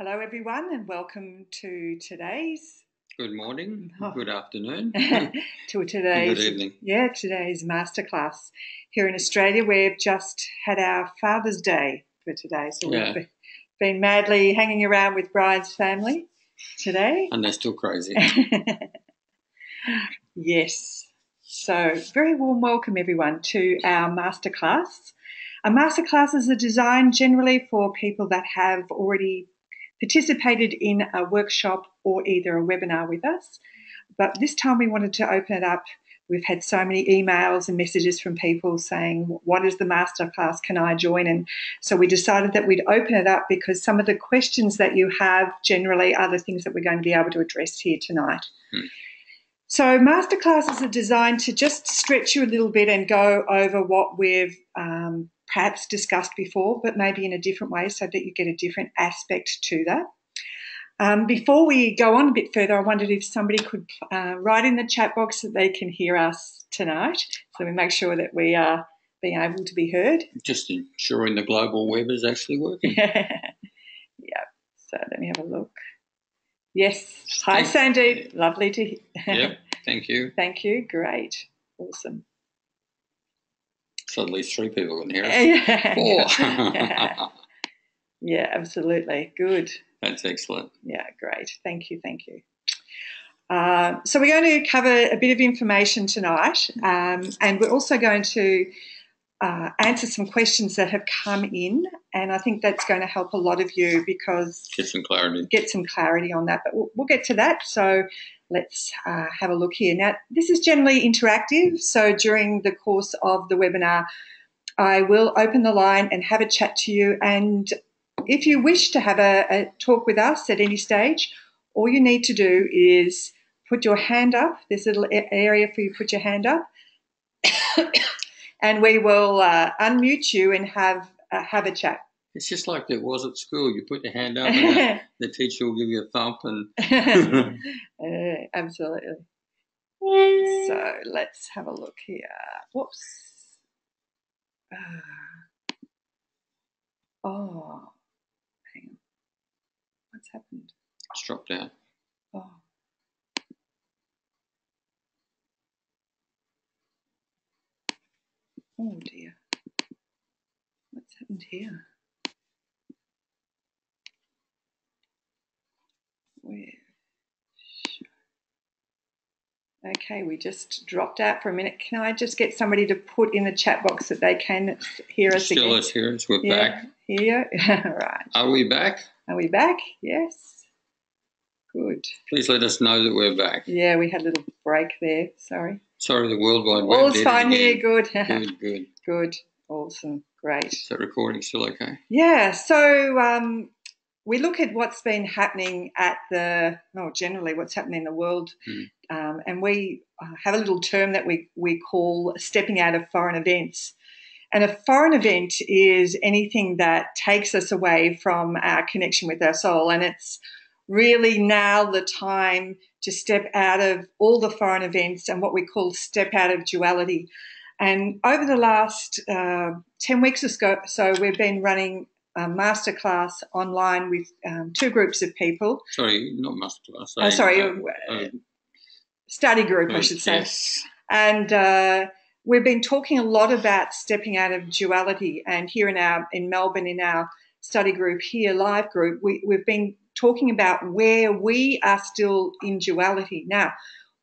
Hello everyone and welcome to today's Good morning, good afternoon, to today's good evening. Today's masterclass. Here in Australia we've just had our Father's Day for today. So we've been madly hanging around with Brian's family today. And they're still crazy. Yes. So very warm welcome everyone to our masterclass. A masterclass is designed generally for people that have already participated in a workshop or either a webinar with us. But this time we wanted to open it up. We've had so many emails and messages from people saying, what is the masterclass? Can I join? And so we decided that we'd open it up because some of the questions that you have generally are the things that we're going to be able to address here tonight. So masterclasses are designed to just stretch you a little bit and go over what we've perhaps discussed before, but maybe in a different way so that you get a different aspect to that. Before we go on a bit further, I wondered if somebody could write in the chat box that they can hear us tonight, so we make sure that we are being able to be heard. Just ensuring the global web is actually working. Yeah. So let me have a look. Yes. Hi, Sandeep. Lovely to hear. Yep. Thank you. Thank you. Great. Awesome. So at least 3 people can hear us. 4. Yeah, absolutely. Good. That's excellent. Yeah, great. Thank you. Thank you. So we're going to cover a bit of information tonight, and we're also going to answer some questions that have come in, and I think that's going to help a lot of you because get some clarity on that. But we'll get to that. So let's have a look here. Now, this is generally interactive. So during the course of the webinar, I will open the line and have a chat to you. And if you wish to have a talk with us at any stage, all you need to do is put your hand up. There's a little area for you to put your hand up. And we will unmute you and have a chat. It's just like it was at school. You put your hand up and the teacher will give you a thump. Absolutely. So let's have a look here. Whoops. Oh, hang on. What's happened? It's dropped out. Oh. Oh dear. What's happened here? Okay, we just dropped out for a minute. Can I just get somebody to put in the chat box that they can hear us again? Still us hear us. We're back. Here. Right. Are we back? Are we back? Yes. Good. Please let us know that we're back. Yeah, we had a little break there. Sorry. Sorry, the World Wide Web. All's fine here. Good. Good. Good. Awesome. Great. Is that recording still okay? Yeah. So we look at what's been happening generally what's happening in the world, and we have a little term that we call stepping out of foreign events. And a foreign event is anything that takes us away from our connection with our soul, and it's really now the time to step out of all the foreign events and what we call step out of duality. And over the last 10 weeks or so, we've been running a masterclass online with 2 groups of people. Sorry, not masterclass. Study group, I should say. Yes. And we've been talking a lot about stepping out of duality. And here in Melbourne, in our study group here, live group, we've been talking about where we are still in duality. Now,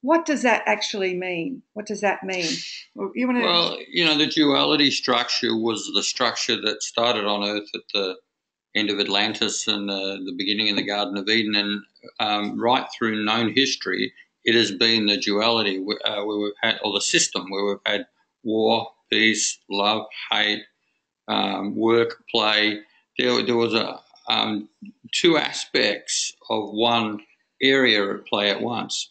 what does that actually mean? What does that mean? Well, the duality structure was the structure that started on Earth at the end of Atlantis and the beginning of the Garden of Eden, and right through known history, it has been the duality where we've had, or the system where we've had war, peace, love, hate, work, play. There was 2 aspects of one area at play at once.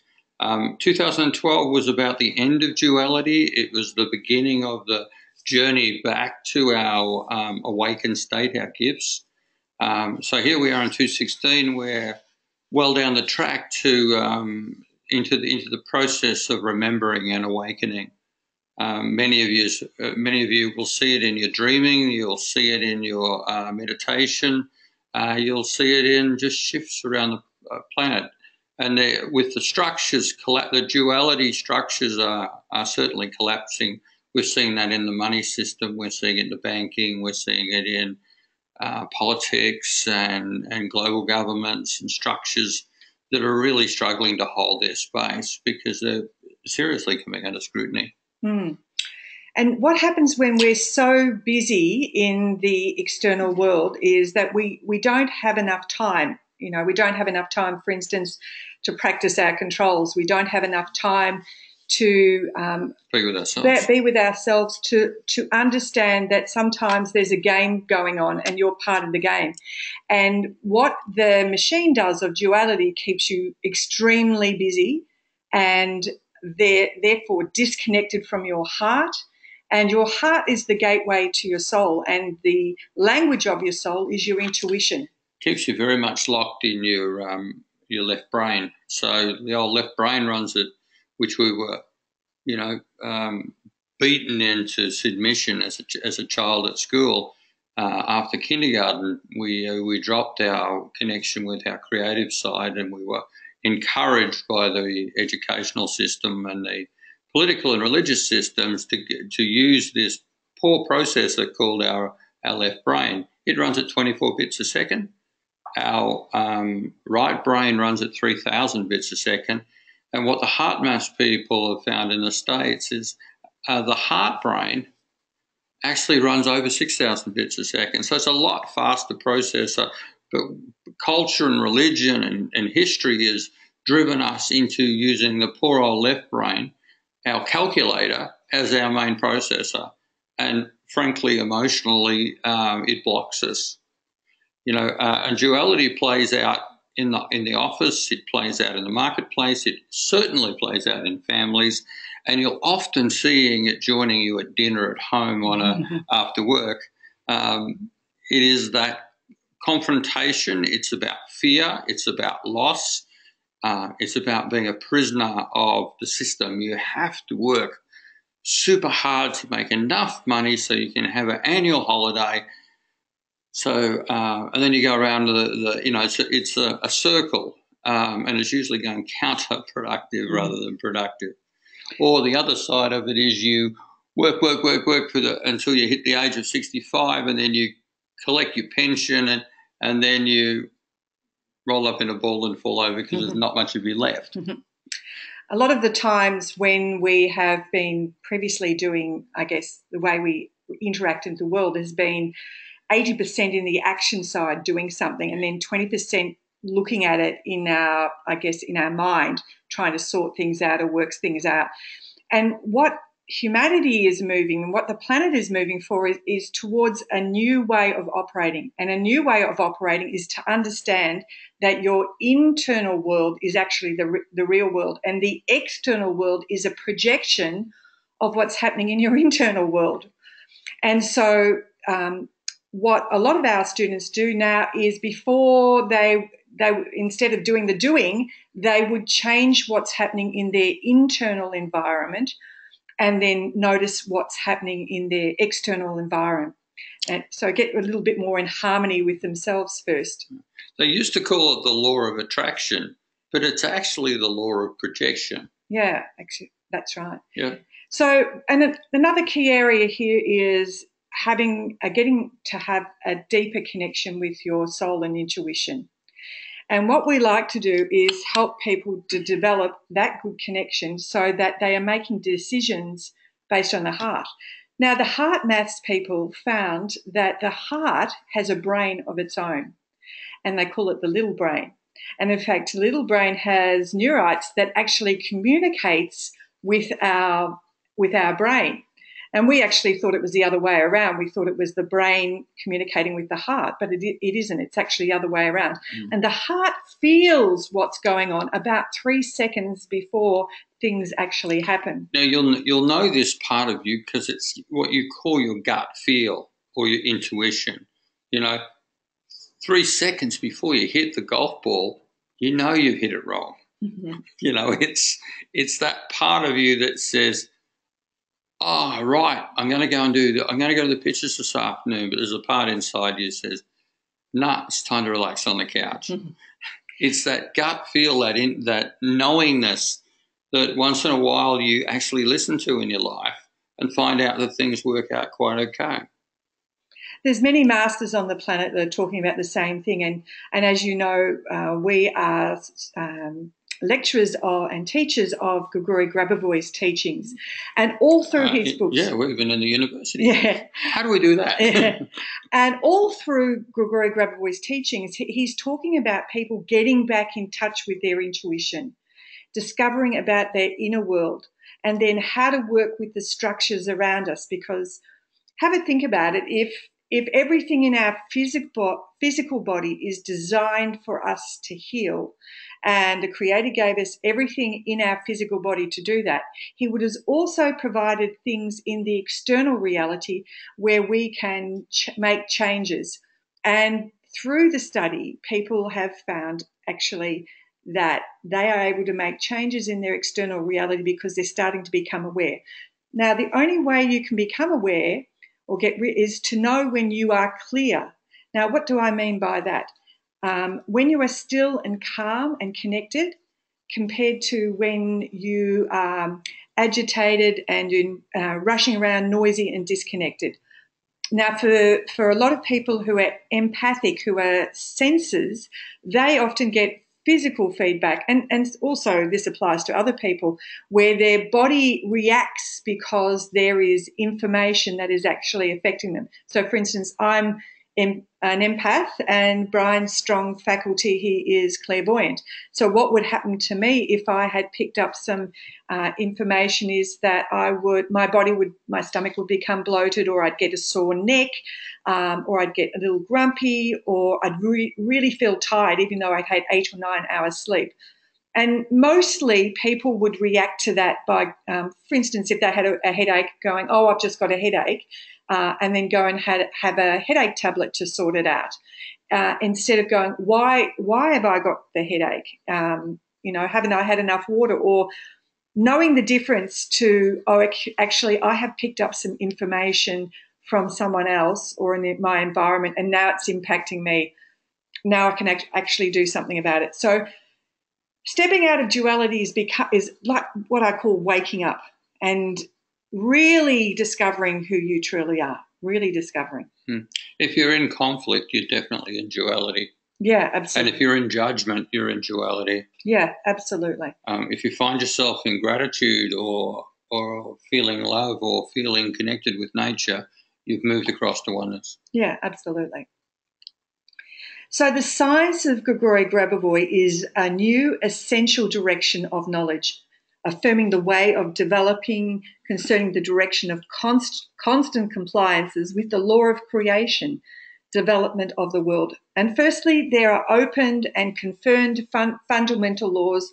2012 was about the end of duality. It was the beginning of the journey back to our awakened state, our gifts. So here we are in 2016. We're well down the track to into the process of remembering and awakening. Many of you will see it in your dreaming. You'll see it in your meditation. you'll see it in just shifts around the planet. And with the structures, the duality structures are certainly collapsing. We're seeing that in the money system. We're seeing it in the banking. We're seeing it in politics and global governments and structures that are really struggling to hold their space because they're seriously coming under scrutiny. Mm. And what happens when we're so busy in the external world is that we don't have enough time. You know, we don't have enough time, for instance, to practice our controls. We don't have enough time to be with ourselves, to understand that sometimes there's a game going on and you're part of the game. And what the machine does of duality keeps you extremely busy and therefore disconnected from your heart. And your heart is the gateway to your soul, and the language of your soul is your intuition. Keeps you very much locked in your left brain. So the old left brain runs it, which we were, beaten into submission as a child at school. After kindergarten, we dropped our connection with our creative side, and we were encouraged by the educational system and the political and religious systems to use this poor processor called our left brain. It runs at 24 bits a second. Our right brain runs at 3,000 bits a second. And what the heart maths people have found in the States is the heart brain actually runs over 6,000 bits a second. So it's a lot faster processor. But culture and religion and history has driven us into using the poor old left brain, our calculator, as our main processor. And frankly, emotionally, it blocks us. And duality plays out in the office, it plays out in the marketplace, it certainly plays out in families, and you're often seeing it joining you at dinner at home after work. It is that confrontation. It's about fear. It's about loss. It's about being a prisoner of the system. You have to work super hard to make enough money so you can have an annual holiday. So, and then you go around it's a circle, and it's usually going counterproductive rather than productive. Or the other side of it is you work until you hit the age of 65, and then you collect your pension, and then you roll up in a ball and fall over because there's not much of you left. A lot of the times when we have been previously doing, I guess, the way we interact in the world has been 80% in the action side doing something, and then 20% looking at it in our mind, trying to sort things out or work things out. And what humanity is moving and what the planet is moving for is towards a new way of operating. And a new way of operating is to understand that your internal world is actually the real world, and the external world is a projection of what's happening in your internal world. And so what a lot of our students do now is before they instead of doing the doing, they would change what's happening in their internal environment and then notice what's happening in their external environment. And so get a little bit more in harmony with themselves first. They used to call it the law of attraction, but it's actually the law of projection. Yeah, actually, that's right. Yeah. So, and another key area here is getting to have a deeper connection with your soul and intuition. And what we like to do is help people to develop that good connection so that they are making decisions based on the heart. Now, the heart maths people found that the heart has a brain of its own, and they call it the little brain. And in fact, the little brain has neurites that actually communicates with our brain. And we actually thought it was the other way around. We thought it was the brain communicating with the heart, but it isn't. It's actually the other way around. And the heart feels what's going on about 3 seconds before things actually happen. Now, you'll know this part of you because it's what you call your gut feel or your intuition. 3 seconds before you hit the golf ball, you know you've hit it wrong. It's that part of you that says, oh, right, I'm going to go to the pitches this afternoon, but there's a part inside you that says, nah, it's time to relax on the couch. It's that gut feel, that knowingness that once in a while you actually listen to in your life and find out that things work out quite okay. There's many masters on the planet that are talking about the same thing, and as you know, we are lecturers and teachers of Grigori Grabovoi's teachings, and all through his books. Yeah, we've been in the university. Yeah. How do we do that? Yeah. And all through Grigori Grabovoi's teachings, he's talking about people getting back in touch with their intuition, discovering about their inner world, and then how to work with the structures around us. Because have a think about it, if everything in our physical body is designed for us to heal, and the Creator gave us everything in our physical body to do that, He would have also provided things in the external reality where we can make changes. And through the study, people have found actually that they are able to make changes in their external reality because they're starting to become aware. Now, the only way you can become aware or is to know when you are clear. Now, what do I mean by that? When you are still and calm and connected, compared to when you are agitated and rushing around, noisy and disconnected. Now, for a lot of people who are empathic, who are sensors, they often get physical feedback, and also this applies to other people, where their body reacts because there is information that is actually affecting them. So, for instance, I'm an empath, and Brian's strong faculty, he is clairvoyant. So what would happen to me if I had picked up some information is that my stomach would become bloated, or I'd get a sore neck, or I'd get a little grumpy, or I'd really feel tired even though I'd had 8 or 9 hours sleep. And mostly people would react to that by, for instance, if they had a headache, going, oh, I've just got a headache, and then go and have a headache tablet to sort it out, instead of going, why have I got the headache? Haven't I had enough water? Or knowing the difference to, actually, I have picked up some information from someone else or in my environment, and now it's impacting me. Now I can actually do something about it. So stepping out of duality is like what I call waking up and really discovering who you truly are, really discovering. If you're in conflict, you're definitely in duality. Yeah, absolutely. And if you're in judgment, you're in duality. Yeah, absolutely. If you find yourself in gratitude or feeling love or feeling connected with nature, you've moved across to oneness. Yeah, absolutely. So the science of Grigori Grabovoi is a new essential direction of knowledge, affirming the way of developing concerning the direction of constant compliances with the law of creation, development of the world. And firstly, there are opened and confirmed fundamental laws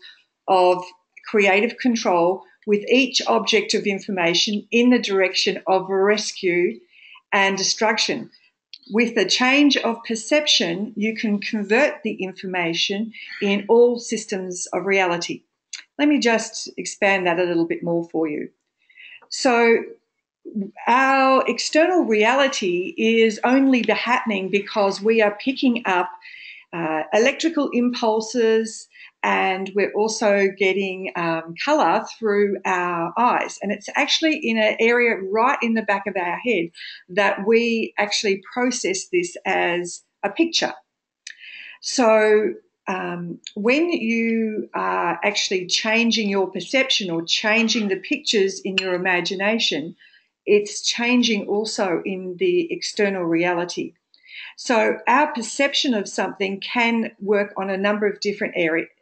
of creative control with each object of information in the direction of rescue and destruction. With the change of perception, you can convert the information in all systems of reality. Let me just expand that a little bit more for you. So our external reality is only happening because we are picking up electrical impulses, and we're also getting colour through our eyes. And it's actually in an area right in the back of our head that we actually process this as a picture. So when you are actually changing your perception or changing the pictures in your imagination, it's changing also in the external reality. So our perception of something can work on a number of different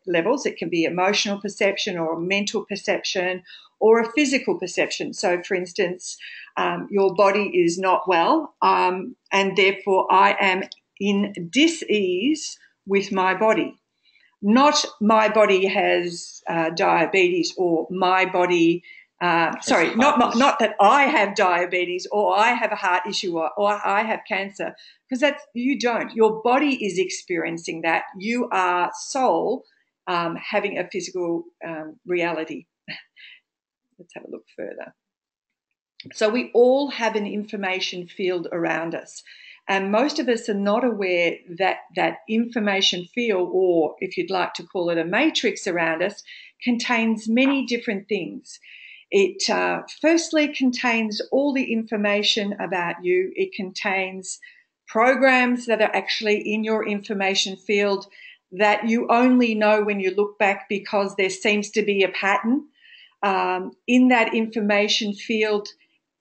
levels. It can be emotional perception or mental perception or a physical perception. So, for instance, your body is not well, and therefore I am in dis-ease with my body. Not my body has diabetes, or my body not that I have diabetes or I have a heart issue or I have cancer, because you don't. Your body is experiencing that. You are soul having a physical reality. Let's have a look further. So we all have an information field around us. And most of us are not aware that that information field, or if you'd like to call it a matrix around us, contains many different things. It firstly contains all the information about you. It contains programs that are actually in your information field that you only know when you look back because there seems to be a pattern in that information field,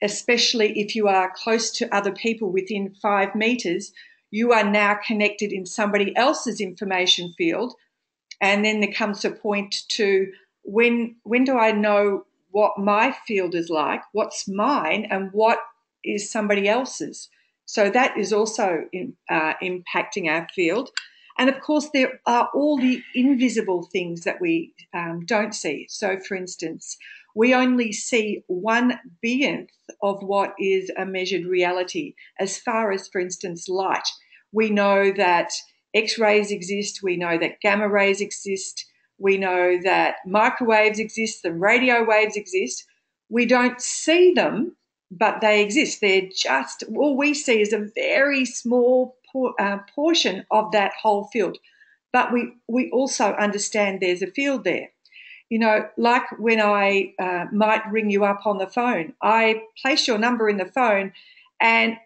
especially if you are close to other people within 5 meters. You are now connected in somebody else's information field. And then there comes a point to when do I know what my field is like, what's mine, and what is somebody else's. So that is also impacting our field. And of course, there are all the invisible things that we don't see. So, for instance, we only see 1/1,000,000th of what is a measured reality, as far as, for instance, light. We know that X-rays exist. We know that gamma rays exist. We know that microwaves exist and radio waves exist. We don't see them, but they exist. They're just, all we see is a very small portion of that whole field. But we also understand there's a field there. You know, like when I might ring you up on the phone, I place your number in the phone and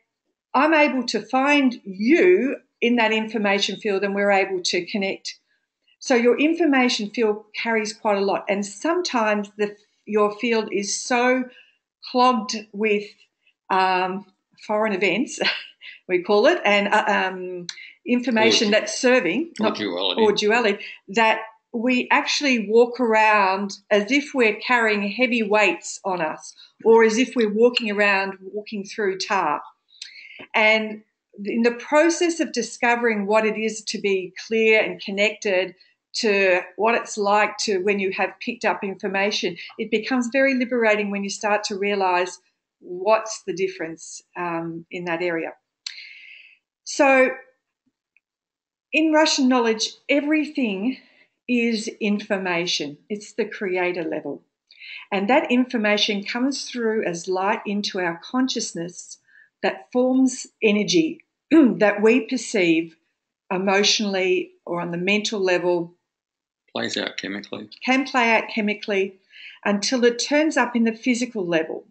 I'm able to find you in that information field and we're able to connect. So your information field carries quite a lot. And sometimes your field is so clogged with foreign events, we call it, and information that's serving, or duality, that we actually walk around as if we're carrying heavy weights on us, or as if we're walking through tar. And in the process of discovering what it is to be clear and connected to what it's like to when you have picked up information, it becomes very liberating when you start to realize what's the difference in that area. So in Russian knowledge, everything is information. It's the creator level. And that information comes through as light into our consciousness that forms energy that we perceive emotionally or on the mental level. Plays out chemically. Can play out chemically until it turns up in the physical level.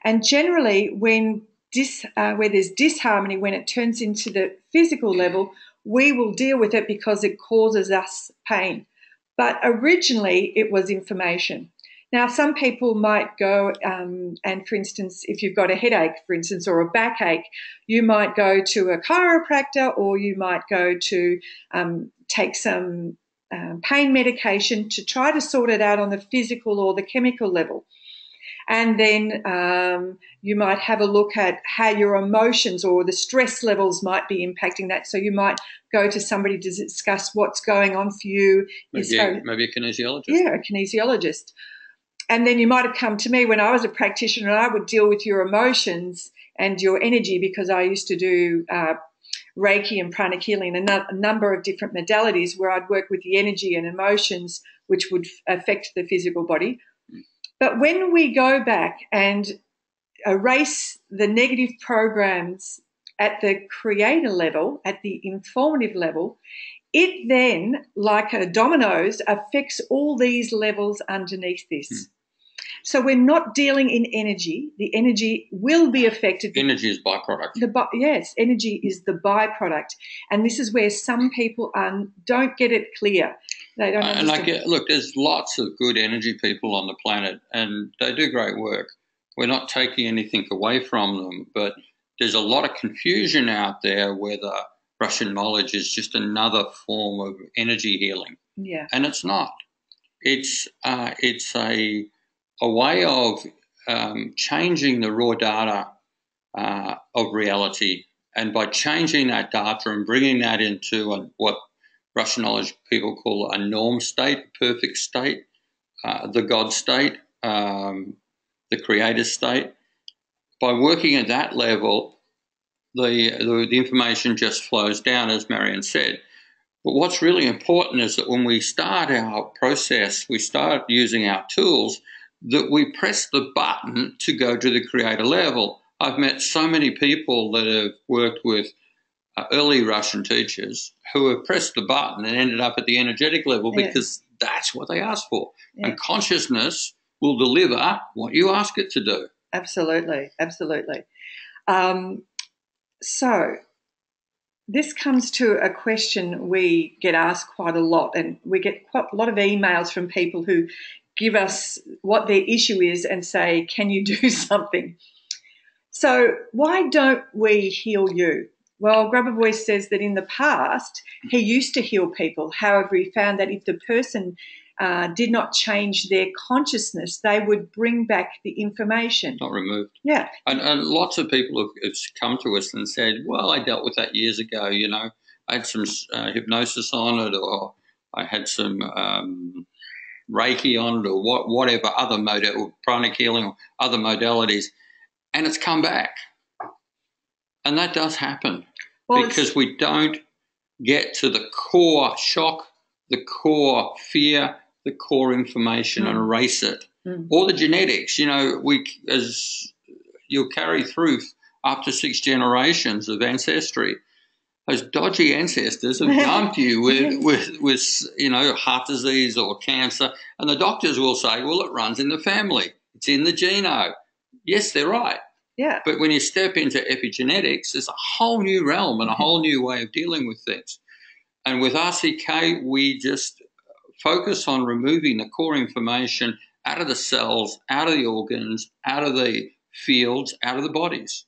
And generally, where there's disharmony, when it turns into the physical level, we will deal with it because it causes us pain. But originally, it was information. Now, some people might go and, for instance, if you've got a headache, for instance, or a backache, you might go to a chiropractor or you might go to take some pain medication to try to sort it out on the physical or the chemical level. And then you might have a look at how your emotions or the stress levels might be impacting that. So you might go to somebody to discuss what's going on for you. Maybe a kinesiologist. Yeah, a kinesiologist. And then you might have come to me when I was a practitioner and I would deal with your emotions and your energy because I used to do Reiki and pranic healing and a number of different modalities where I'd work with the energy and emotions which would affect the physical body. But when we go back and erase the negative programs at the creator level, at the informative level, it then, like a dominoes, affects all these levels underneath this. So we're not dealing in energy. The energy will be affected. Energy is byproduct. Yes, energy is the byproduct. And this is where some people don't get it clear. They don't understand. Look, there's lots of good energy people on the planet and they do great work. We're not taking anything away from them, but there's a lot of confusion out there whether Russian knowledge is just another form of energy healing. Yeah. And it's not. It's a way of changing the raw data of reality. And by changing that data and bringing that into what Russian knowledge people call a norm state, perfect state, the God state, the creator state, by working at that level, the information just flows down, as Marion said. But what's really important is that when we start our process, we start using our tools, that we press the button to go to the creator level. I've met so many people that have worked with early Russian teachers who have pressed the button and ended up at the energetic level because that's what they asked for. Yeah. And consciousness will deliver what you ask it to do. Absolutely, absolutely. So this comes to a question we get asked quite a lot, and we get quite a lot of emails from people who give us what their issue is and say, can you do something? So why don't we heal you? Well, Grabovoi says that in the past, he used to heal people. However, he found that if the person did not change their consciousness, they would bring back the information. Not removed. Yeah. And lots of people have come to us and said, well, I dealt with that years ago, you know. I had some hypnosis on it, or I had some Reiki on it, or whatever other or pranic healing or other modalities, and it's come back. And that does happen because we don't get to the core shock, the core fear, the core information and erase it. Or the genetics, you know, as you'll carry through up to 6 generations of ancestry. Those dodgy ancestors have dumped you with you know, heart disease or cancer, and the doctors will say, well, it runs in the family. It's in the genome. Yes, they're right. Yeah. But when you step into epigenetics, there's a whole new realm and a whole new way of dealing with things. And with RCK, we just focus on removing the core information out of the cells, out of the organs, out of the fields, out of the bodies.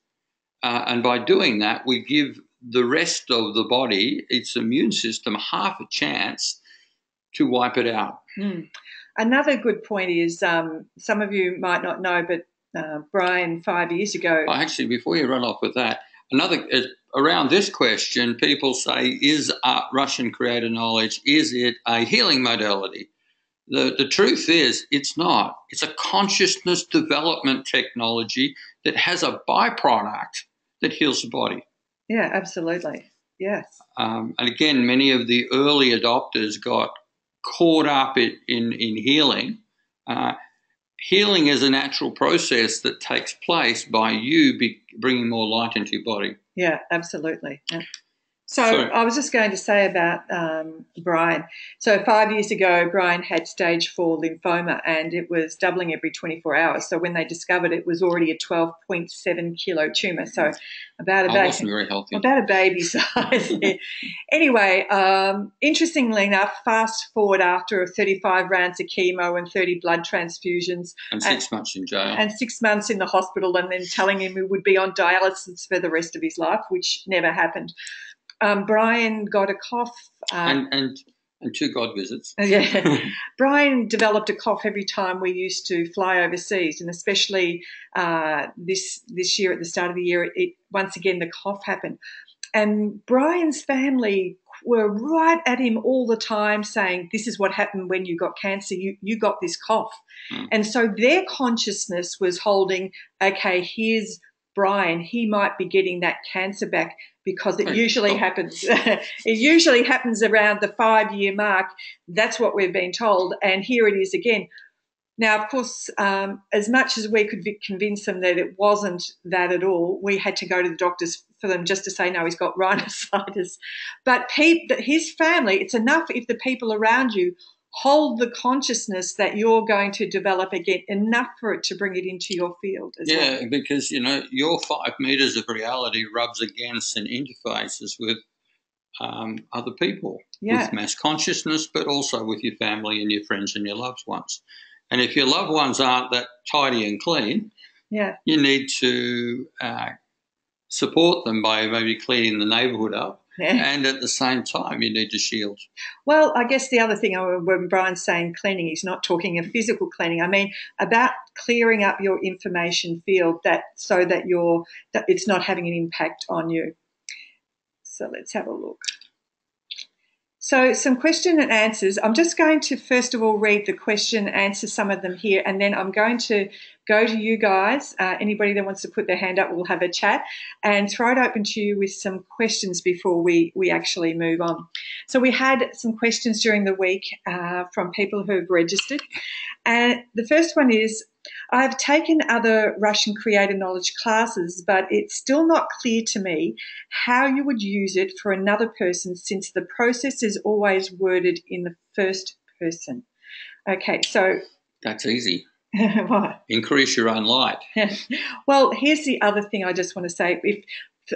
And by doing that, we give the rest of the body, its immune system, half a chance to wipe it out. Another good point is some of you might not know, but Brian, 5 years ago. Actually, before you run off with that, around this question, people say, is Russian creator knowledge, is it a healing modality? The truth is it's not. It's a consciousness development technology that has a byproduct that heals the body. Yeah, absolutely. Yes. And again, many of the early adopters got caught up in healing. Healing is a natural process that takes place by you bringing more light into your body. Yeah, absolutely. Yeah. So I was just going to say about Brian. So 5 years ago, Brian had stage 4 lymphoma, and it was doubling every 24 hours. So when they discovered it, was already a 12.7 kilo tumour. So about wasn't very healthy. About a baby size. Anyway, interestingly enough, fast forward after 35 rounds of chemo and 30 blood transfusions. And 6 months in jail. And 6 months in the hospital, and then telling him he would be on dialysis for the rest of his life, which never happened. Brian got a cough. And 2 God visits. Yeah. Brian developed a cough every time we used to fly overseas, and especially this year at the start of the year, once again the cough happened. And Brian's family were right at him all the time saying, this is what happened when you got cancer, you got this cough. And so their consciousness was holding, okay, here's Brian, he might be getting that cancer back, because it usually happens. It usually happens around the 5-year mark. That's what we've been told. And here it is again. Now, of course, as much as we could convince them that it wasn't that at all, we had to go to the doctors for them just to say, no, he's got rhinosinusitis. But his family, it's enough if the people around you hold the consciousness that you're going to develop again, enough for it to bring it into your field as well. Yeah, because, you know, your 5 meters of reality rubs against and interfaces with other people, with mass consciousness, but also with your family and your friends and your loved ones. And if your loved ones aren't that tidy and clean, you need to support them by maybe cleaning the neighbourhood up. And at the same time, you need to shield. Well, I guess the other thing, when Brian's saying cleaning, he's not talking a physical cleaning. I mean about clearing up your information field so that it's not having an impact on you. So let's have a look. So some question and answers. I'm just going to first of all read the question, answer some of them here, and then I'm going to go to you guys. Anybody that wants to put their hand up, we'll have a chat and throw it open to you with some questions before we actually move on. So we had some questions during the week from people who have registered. And the first one is, I've taken other Russian creator knowledge classes, but it's still not clear to me how you would use it for another person since the process is always worded in the first person. Okay, so... That's easy. What? Increase your own light. Well, here's the other thing I just want to say. If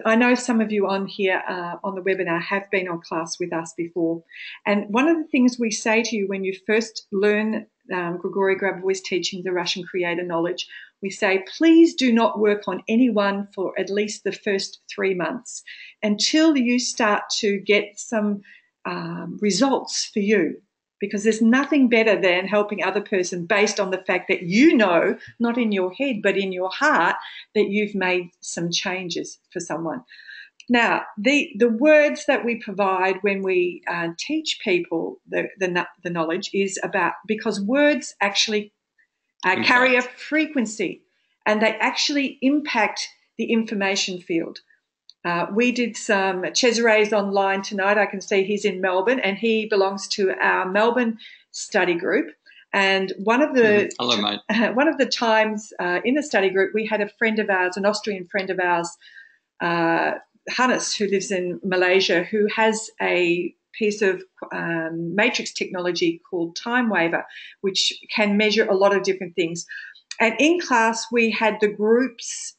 I know some of you on here on the webinar have been on class with us before, and one of the things we say to you when you first learn Grigori Grabovoi's teaching, the Russian creator knowledge, we say, please do not work on anyone for at least the first 3 months until you start to get some results for you. Because there's nothing better than helping other person based on the fact that you know, not in your head, but in your heart, that you've made some changes for someone. Now, the words that we provide when we teach people the knowledge is about, because words actually carry a frequency and they actually impact the information field. We did some Cesare's online tonight. I can see he's in Melbourne and he belongs to our Melbourne study group. And one of the Hello, mate. One of the times in the study group, we had a friend of ours, an Austrian friend of ours, Hannes, who lives in Malaysia, who has a piece of matrix technology called Time Waver, which can measure a lot of different things. And in class, we had the group's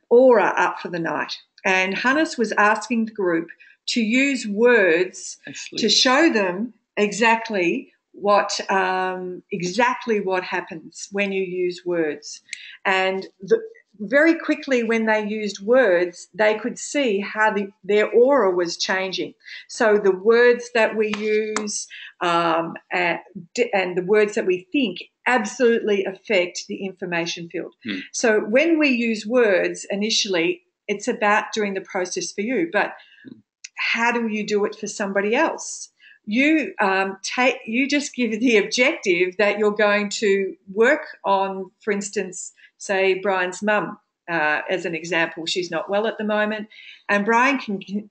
aura up for the night. And Hannes was asking the group to use words to show them exactly what happens when you use words. And very quickly when they used words, they could see how their aura was changing. So the words that we use and the words that we think absolutely affect the information field. So when we use words initially, it's about doing the process for you, but how do you do it for somebody else? You just give the objective that you're going to work on, for instance, say Brian's mum, as an example. She's not well at the moment, and Brian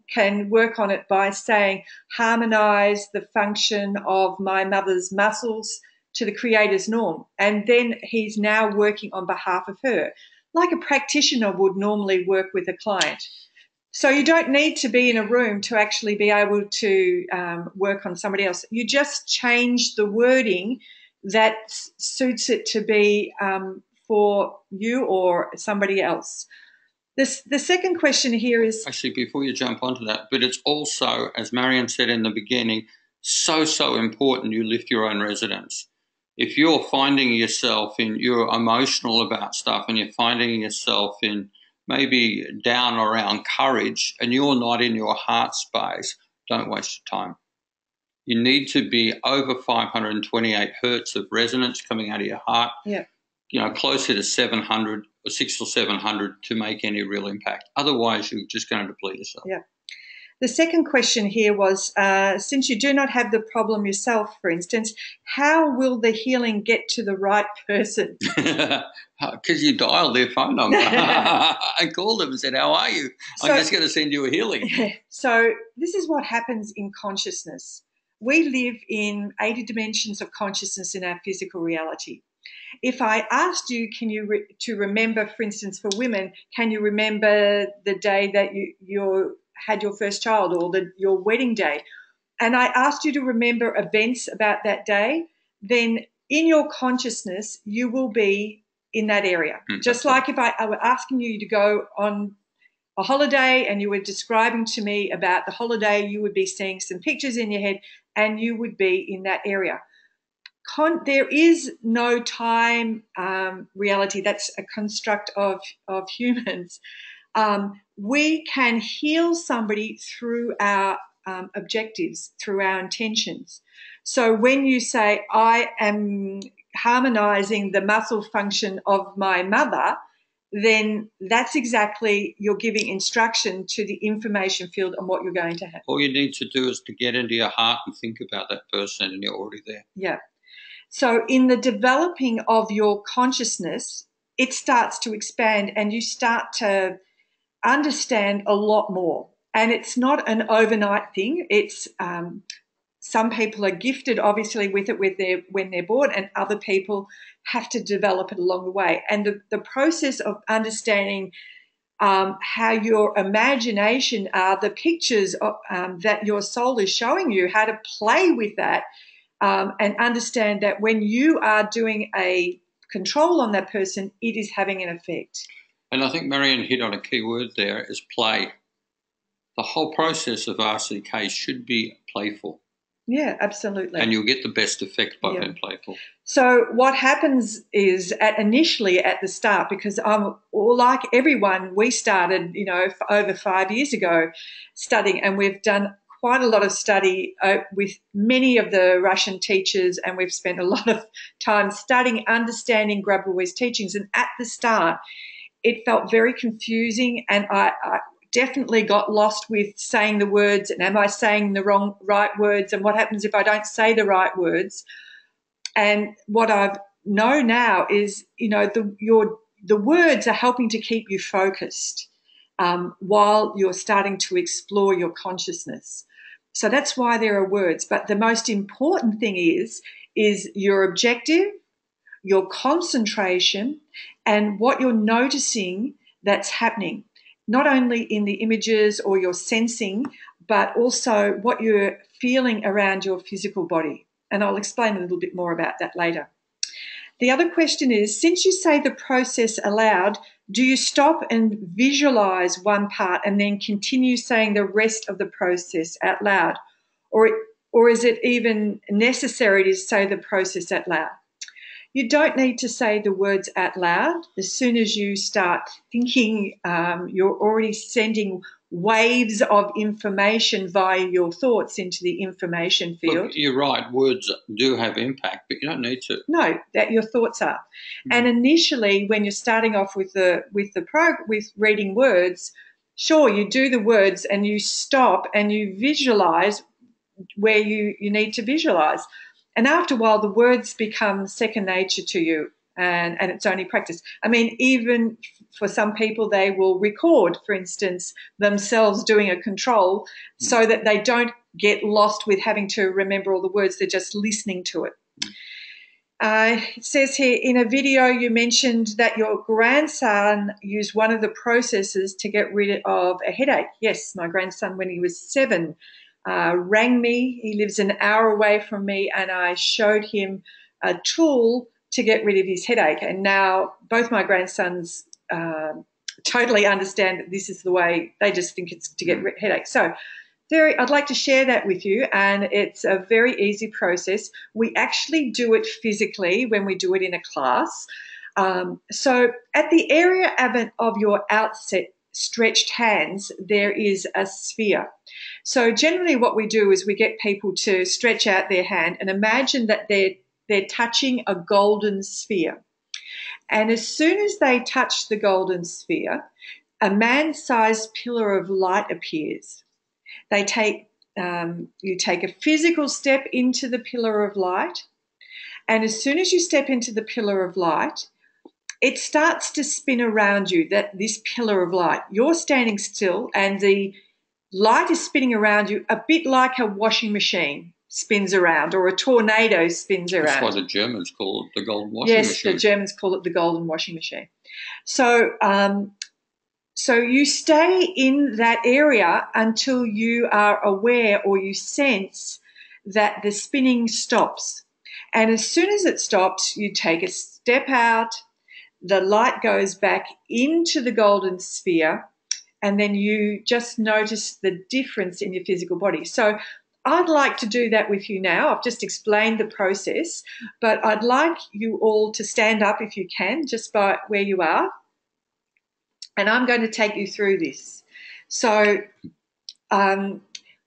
can work on it by saying, harmonise the function of my mother's muscles to the creator's norm. And then he's now working on behalf of her, like a practitioner would normally work with a client. So you don't need to be in a room to actually be able to work on somebody else. You just change the wording that suits it to be for you or somebody else. The second question here is... Actually, before you jump onto that, but it's also, as Marion said in the beginning, so important you lift your own resonance. If you're finding yourself you're emotional about stuff and you're finding yourself in maybe down around courage and you're not in your heart space, don't waste your time. You need to be over 528 hertz of resonance coming out of your heart. Yeah. Closer to 700 or 600 or 700 to make any real impact. Otherwise, you're just going to deplete yourself. Yeah. The second question here was, since you do not have the problem yourself, for instance, how will the healing get to the right person? Because you dialed their phone number. I called them and said, how are you? I'm just going to send you a healing. So this is what happens in consciousness. We live in 80 dimensions of consciousness in our physical reality. If I asked you, to remember, for instance, for women, can you remember the day that you had your first child or your wedding day, and I asked you to remember events about that day, then in your consciousness you will be in that area. Just like if I were asking you to go on a holiday and you were describing to me about the holiday, you would be seeing some pictures in your head and you would be in that area. There is no time reality. That's a construct of humans. We can heal somebody through our objectives, through our intentions. So when you say, I am harmonizing the muscle function of my mother, then that's exactly, you're giving instruction to the information field on what you're going to have. All you need to do is to get into your heart and think about that person and you're already there. Yeah. So in the developing of your consciousness, it starts to expand and you start to understand a lot more. And it's not an overnight thing. It's Some people are gifted, obviously, with it when they're born, and other people have to develop it along the way. And the process of understanding how your imagination are the pictures that your soul is showing you, how to play with that, and understand that when you are doing a control on that person, it is having an effect. And I think Marianne hit on a key word there, is play. The whole process of RCK should be playful. Yeah, absolutely. And you'll get the best effect by being playful. So what happens is initially at the start, because I'm like everyone, we started, over 5 years ago studying, and we've done quite a lot of study with many of the Russian teachers, and we've spent a lot of time studying, understanding Grabovoi's teachings. And at the start, it felt very confusing, and I definitely got lost with saying the words, and am I saying the right words, and what happens if I don't say the right words. And what I know now is, the words are helping to keep you focused while you're starting to explore your consciousness. So that's why there are words. But the most important thing is your objective, your concentration, and what you're noticing that's happening, not only in the images or your sensing, but also what you're feeling around your physical body. And I'll explain a little bit more about that later. The other question is, since you say the process aloud, do you stop and visualize one part and then continue saying the rest of the process out loud? Or is it even necessary to say the process out loud? You don't need to say the words out loud. As soon as you start thinking, you're already sending waves of information via your thoughts into the information field. Look, you're right. Words do have impact, but you don't need to. No, that your thoughts are. And initially, when you're starting off with reading words, sure, you do the words and you stop and you visualize where you need to visualize. And after a while, the words become second nature to you, and it's only practice. I mean, even for some people, they will record, for instance, themselves doing a control so that they don't get lost with having to remember all the words. They're just listening to it. It says here, in a video you mentioned that your grandson used one of the processes to get rid of a headache. Yes, my grandson, when he was 7, rang me. He lives an hour away from me, and I showed him a tool to get rid of his headache. And now both my grandsons totally understand that this is the way. They just think it's to get rid of headache. So I'd like to share that with you, and it's a very easy process. We actually do it physically when we do it in a class. So at the area of your outstretched hands, there is a sphere. So generally what we do is we get people to stretch out their hand and imagine that they're touching a golden sphere. And as soon as they touch the golden sphere, a man-sized pillar of light appears. You take a physical step into the pillar of light, and as soon as you step into the pillar of light, it starts to spin around you, this pillar of light. You're standing still, and the light is spinning around you a bit like a washing machine spins around, or a tornado spins around. That's why the Germans call it the golden washing machine. Yes, the Germans call it the golden washing machine. So you stay in that area until you are aware or you sense that the spinning stops. And as soon as it stops, you take a step out, the light goes back into the golden sphere, and then you just notice the difference in your physical body. So I'd like to do that with you now. I've just explained the process, but I'd like you all to stand up if you can, just by where you are. And I'm going to take you through this. So I'm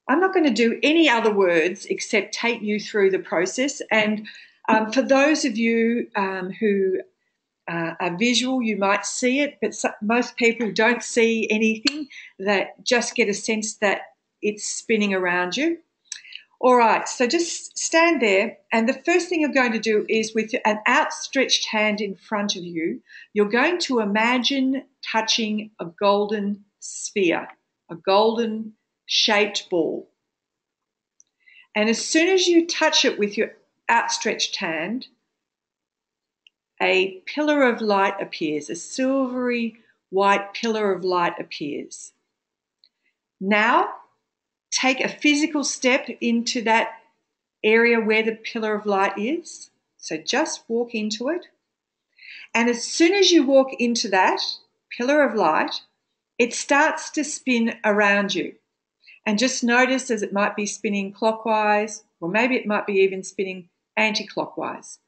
not going to do any other words except take you through the process. And for those of you who are visual, you might see it, but most people don't see anything, that just get a sense that it's spinning around you. All right, so just stand there, and the first thing you're going to do is, with an outstretched hand in front of you, you're going to imagine touching a golden sphere, a golden shaped ball. And as soon as you touch it with your outstretched hand, a pillar of light appears, a silvery white pillar of light appears. Now, take a physical step into that area where the pillar of light is. So just walk into it. And as soon as you walk into that pillar of light, it starts to spin around you. And just notice as it might be spinning clockwise, or maybe it might be even spinning anti-clockwise.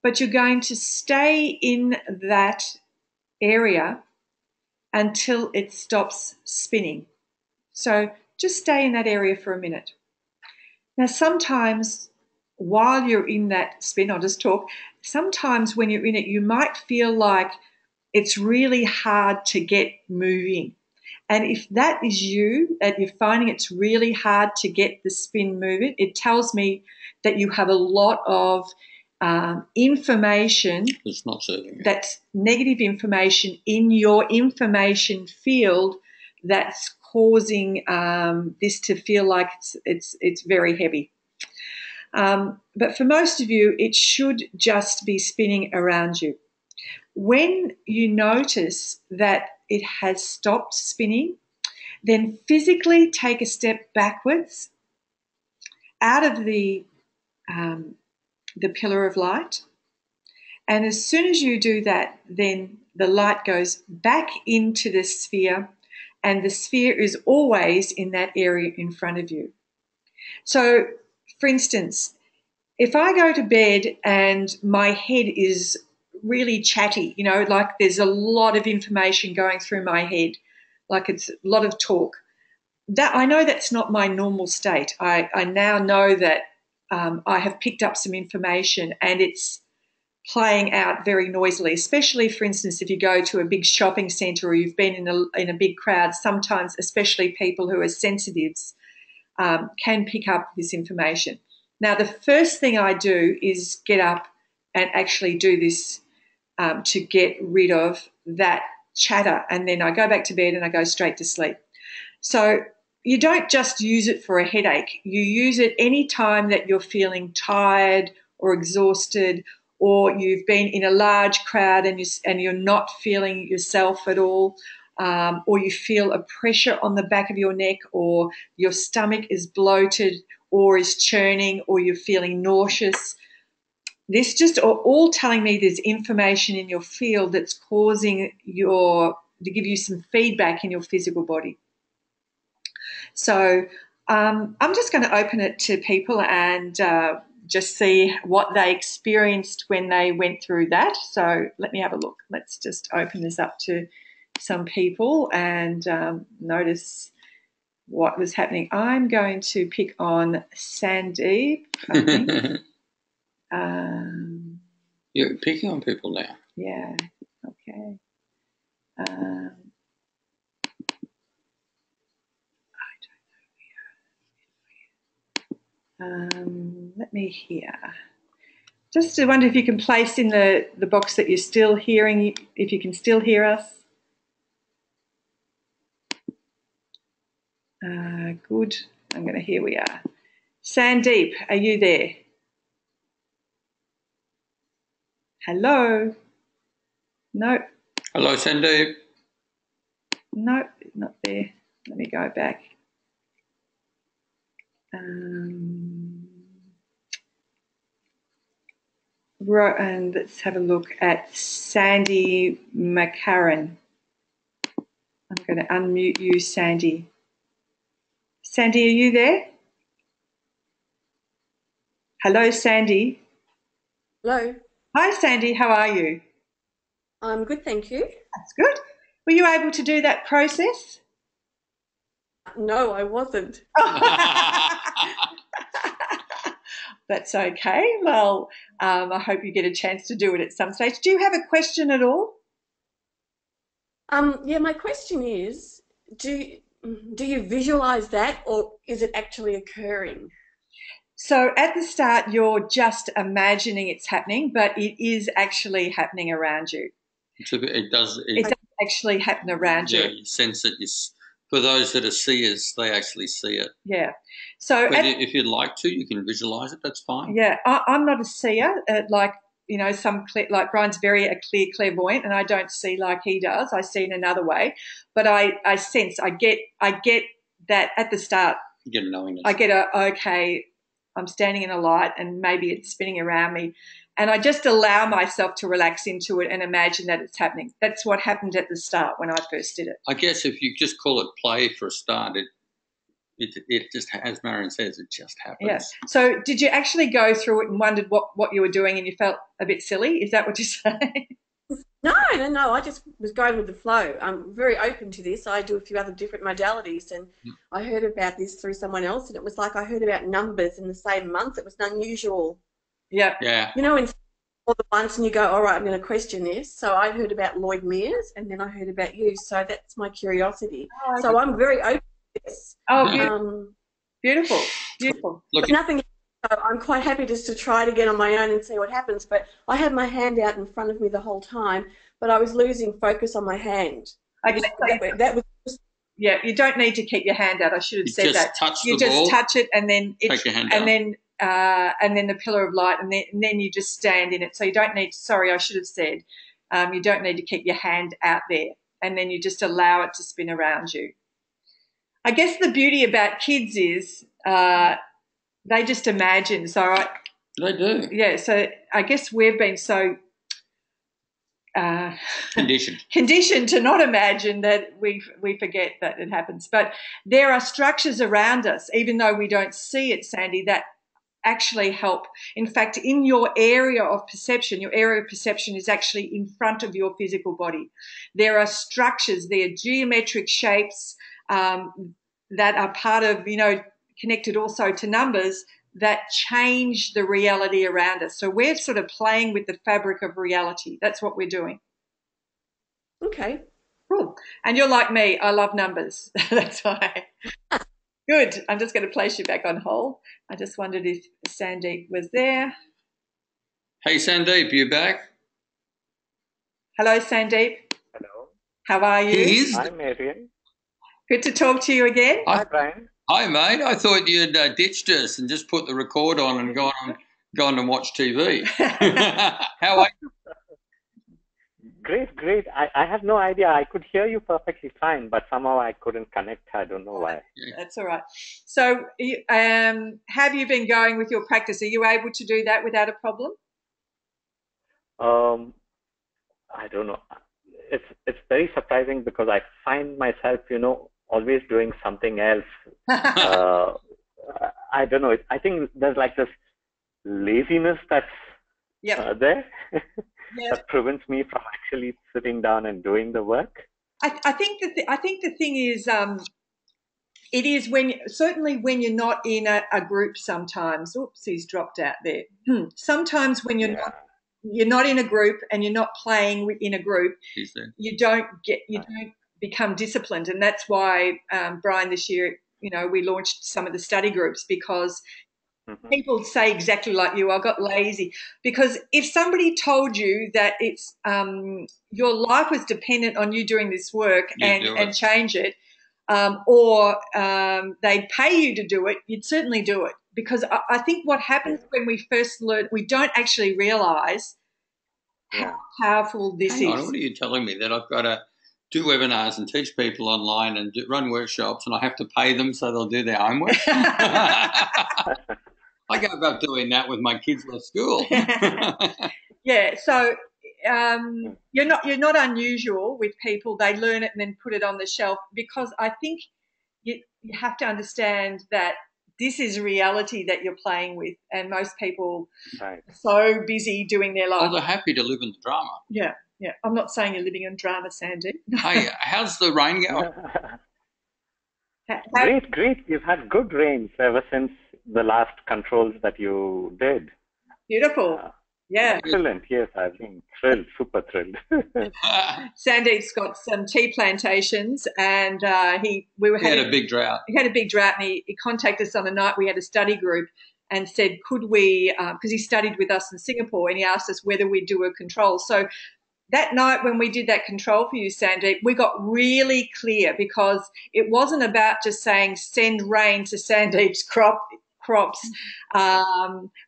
But you're going to stay in that area until it stops spinning. So just stay in that area for a minute. Now, sometimes while you're in that spin, I'll just talk, sometimes when you're in it, you might feel like it's really hard to get moving. And if that is you, that you're finding it's really hard to get the spin moving, it tells me that you have a lot of information It's not serving you. That's negative information in your information field that's causing this to feel like it's very heavy. But for most of you, it should just be spinning around you. When you notice that it has stopped spinning, then physically take a step backwards out of the pillar of light. And as soon as you do that, then the light goes back into the sphere, and the sphere is always in that area in front of you. So, for instance, if I go to bed and my head is really chatty, like there's a lot of information going through my head, like it's a lot of talk, that I know that's not my normal state. I now know that I have picked up some information and it's playing out very noisily, especially, for instance, if you go to a big shopping centre or you've been in a big crowd. Sometimes, especially people who are sensitives, can pick up this information. Now, the first thing I do is get up and actually do this to get rid of that chatter, and then I go back to bed and I go straight to sleep. So you don't just use it for a headache. You use it any time that you're feeling tired or exhausted, or you've been in a large crowd and you're not feeling yourself at all, or you feel a pressure on the back of your neck, or your stomach is bloated or is churning, or you're feeling nauseous. This just are all telling me there's information in your field that's causing to give you some feedback in your physical body. So I'm just going to open it to people and just see what they experienced when they went through that. So let me have a look. Let's just open this up to some people and notice what was happening. I'm going to pick on Sandeep, I think. You're picking on people now. Yeah, okay. Let me hear. Just to wonder if you can place in the box that you're still hearing, if you can still hear us. Good. I'm going to hear we are. Sandeep, are you there? Hello? No. Hello, Sandeep. No, not there. Let me go back. Right, and let's have a look at Sandy McCarran. I'm going to unmute you, Sandy. Sandy, are you there? Hello, Sandy. Hello. Hi, Sandy. How are you? I'm good, thank you. That's good. Were you able to do that process? No, I wasn't. That's okay. Well, I hope you get a chance to do it at some stage. Do you have a question at all? Yeah, my question is, do you visualize that, or is it actually occurring? So at the start, you're just imagining it's happening, but it is actually happening around you. It does. It does actually happen around you. Yeah, you sense it. For those that are seers, they actually see it. Yeah. So but if you'd like to, you can visualize it. That's fine. Yeah, I'm not a seer. Like like Brian's a clear clairvoyant, and I don't see like he does. I see in another way, but I sense. I get that at the start. You get a knowingness. I get okay. I'm standing in a light, and maybe it's spinning around me. And I just allow myself to relax into it and imagine that it's happening. That's what happened at the start when I first did it. I guess if you just call it play for a start, it just, as Marion says, it just happens. Yes. Yeah. So did you actually go through it and wondered what you were doing and you felt a bit silly? Is that what you're saying? No. I just was going with the flow. I'm very open to this. I do a few other different modalities, and I heard about this through someone else, and it was like I heard about numbers in the same month. It was unusual. Yeah. Yeah. In all the ones, and you go, all right, I'm going to question this. So I heard about Lloyd Mears, and then I heard about you. So that's my curiosity. Oh, so I'm very open to this. Oh, beautiful. But nothing. So I'm quite happy just to try it again on my own and see what happens. But I had my hand out in front of me the whole time, but I was losing focus on my hand. Okay. That was. Yeah, you don't need to keep your hand out. I should have said that. You just touch it, and then take your hand out. And then the pillar of light, and then you just stand in it. So you don't need. Sorry, I should have said. You don't need to keep your hand out there, and then you just allow it to spin around you. I guess the beauty about kids is they just imagine. So they do. Yeah. So I guess we've been so conditioned to not imagine that we forget that it happens. But there are structures around us, even though we don't see it, Sandy, that actually help. In fact, in your area of perception is actually in front of your physical body. There are structures, there are geometric shapes that are part of, connected also to numbers that change the reality around us. So we're sort of playing with the fabric of reality. That's what we're doing. Okay. Cool. And you're like me. I love numbers. That's why. Good. I'm just going to place you back on hold. I just wondered if Sandeep was there. Hey, Sandeep, you back? Hello, Sandeep. Hello. How are you? Hi, Marion. Good to talk to you again. Hi, Brian. Hi, mate. I thought you'd ditched us and just put the record on and gone and watched TV. How are you? Great. I have no idea. I could hear you perfectly fine, but somehow I couldn't connect. I don't know why. That's all right. So have you been going with your practice? Are you able to do that without a problem? I don't know. It's very surprising because I find myself, always doing something else. I don't know. I think there's like this laziness that's there that prevents me from actually sitting down and doing the work. I think the thing is, it is certainly when you're not in a group. Sometimes, oops, he's dropped out there. Sometimes when you're not in a group and you're not playing in a group, you don't become disciplined, and that's why Brian this year, we launched some of the study groups because people say exactly like you, I got lazy. Because if somebody told you that it's your life was dependent on you doing this work and change it, or they'd pay you to do it, you'd certainly do it. Because I think what happens when we first learn, we don't actually realise how powerful this is. What are you telling me? That I've got to do webinars and teach people online and run workshops, and I have to pay them so they'll do their homework? I gave up doing that with my kids at school. Yeah, so you're not unusual with people. They learn it and then put it on the shelf, because I think you have to understand that this is reality that you're playing with, and most people are so busy doing their life. Oh, they're happy to live in the drama. Yeah. I'm not saying you're living in drama, Sandy. Hey, how's the rain going? Great. You've had good rains ever since the last controls that you did. Beautiful. Excellent. Yes, I've been thrilled, super thrilled. Sandeep's got some tea plantations, and he had a big drought. He had a big drought, and he contacted us on a night we had a study group and said, could we, because he studied with us in Singapore, and he asked us whether we'd do a control. So that night when we did that control for you, Sandeep, we got really clear because it wasn't about just saying send rain to Sandeep's crops.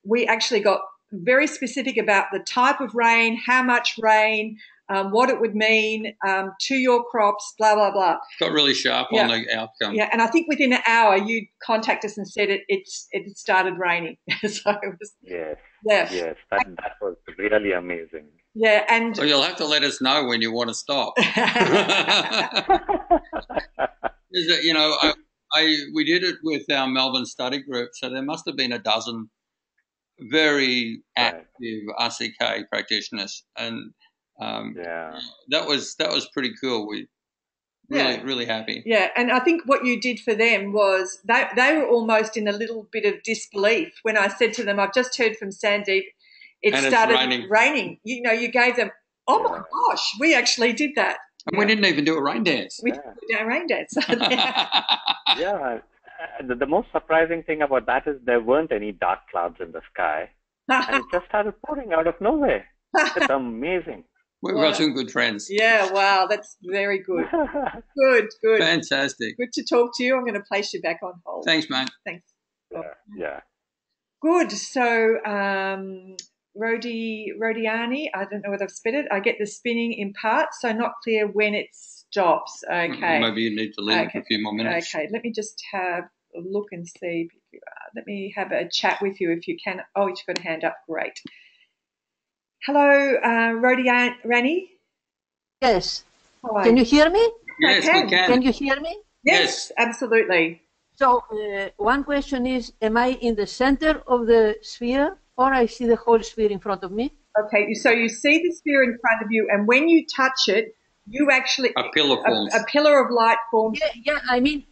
We actually got very specific about the type of rain, how much rain, what it would mean to your crops, blah, blah, blah. Got really sharp on the outcome. Yeah, and I think within an hour you contacted us and said it started raining. So it was, yes, that was really amazing. Yeah, and so you'll have to let us know when you want to stop. You know, we did it with our Melbourne study group, so there must have been a dozen very active RCK practitioners, and that was pretty cool. We really happy. Yeah, and I think what you did for them was they were almost in a little bit of disbelief when I said to them, "I've just heard from Sandeep. It started raining." You know, you gave them, "Oh my gosh, we actually did that." And we didn't even do a rain dance. We did a rain dance. The most surprising thing about that is there weren't any dark clouds in the sky, and it just started pouring out of nowhere. It's amazing. We've got some good friends. Yeah, wow, that's very good. Good. Fantastic. Good to talk to you. I'm going to place you back on hold. Thanks, mate. Thanks. Yeah. Good. So, Rodiani, I don't know whether I've spit it. I get the spinning in parts, so not clear when it stops. Okay. Maybe you need to leave it for a few more minutes. Okay, let me just have a look and see. Let me have a chat with you if you can. Oh, you've got a hand up. Great. Hello, Rani. Yes. Hi. Can you hear me? Yes, we can. Can you hear me? Yes, absolutely. So one question is, am I in the center of the sphere or I see the whole sphere in front of me? Okay, so you see the sphere in front of you, and when you touch it, you actually... A pillar forms. A pillar of light forms. Yeah, I mean...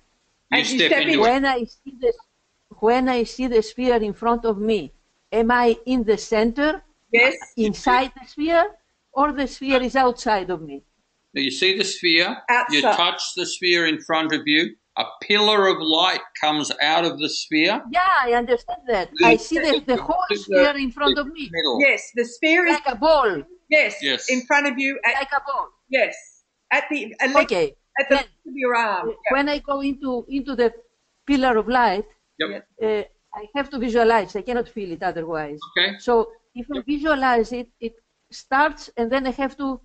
You step into when I see the sphere in front of me, am I in the center? Yes. Inside the sphere, or the sphere is outside of me? You see the sphere, outside. You touch the sphere in front of you, a pillar of light comes out of the sphere. Yeah, I understand that. I see the whole sphere in front of me. Middle. Yes, the sphere is... Like a ball. Yes, in front of you. Like a ball. Yes, at the tip of your arm. When I go into the pillar of light, I have to visualize. I cannot feel it otherwise. Okay. So if I visualize it, it starts, and then I have to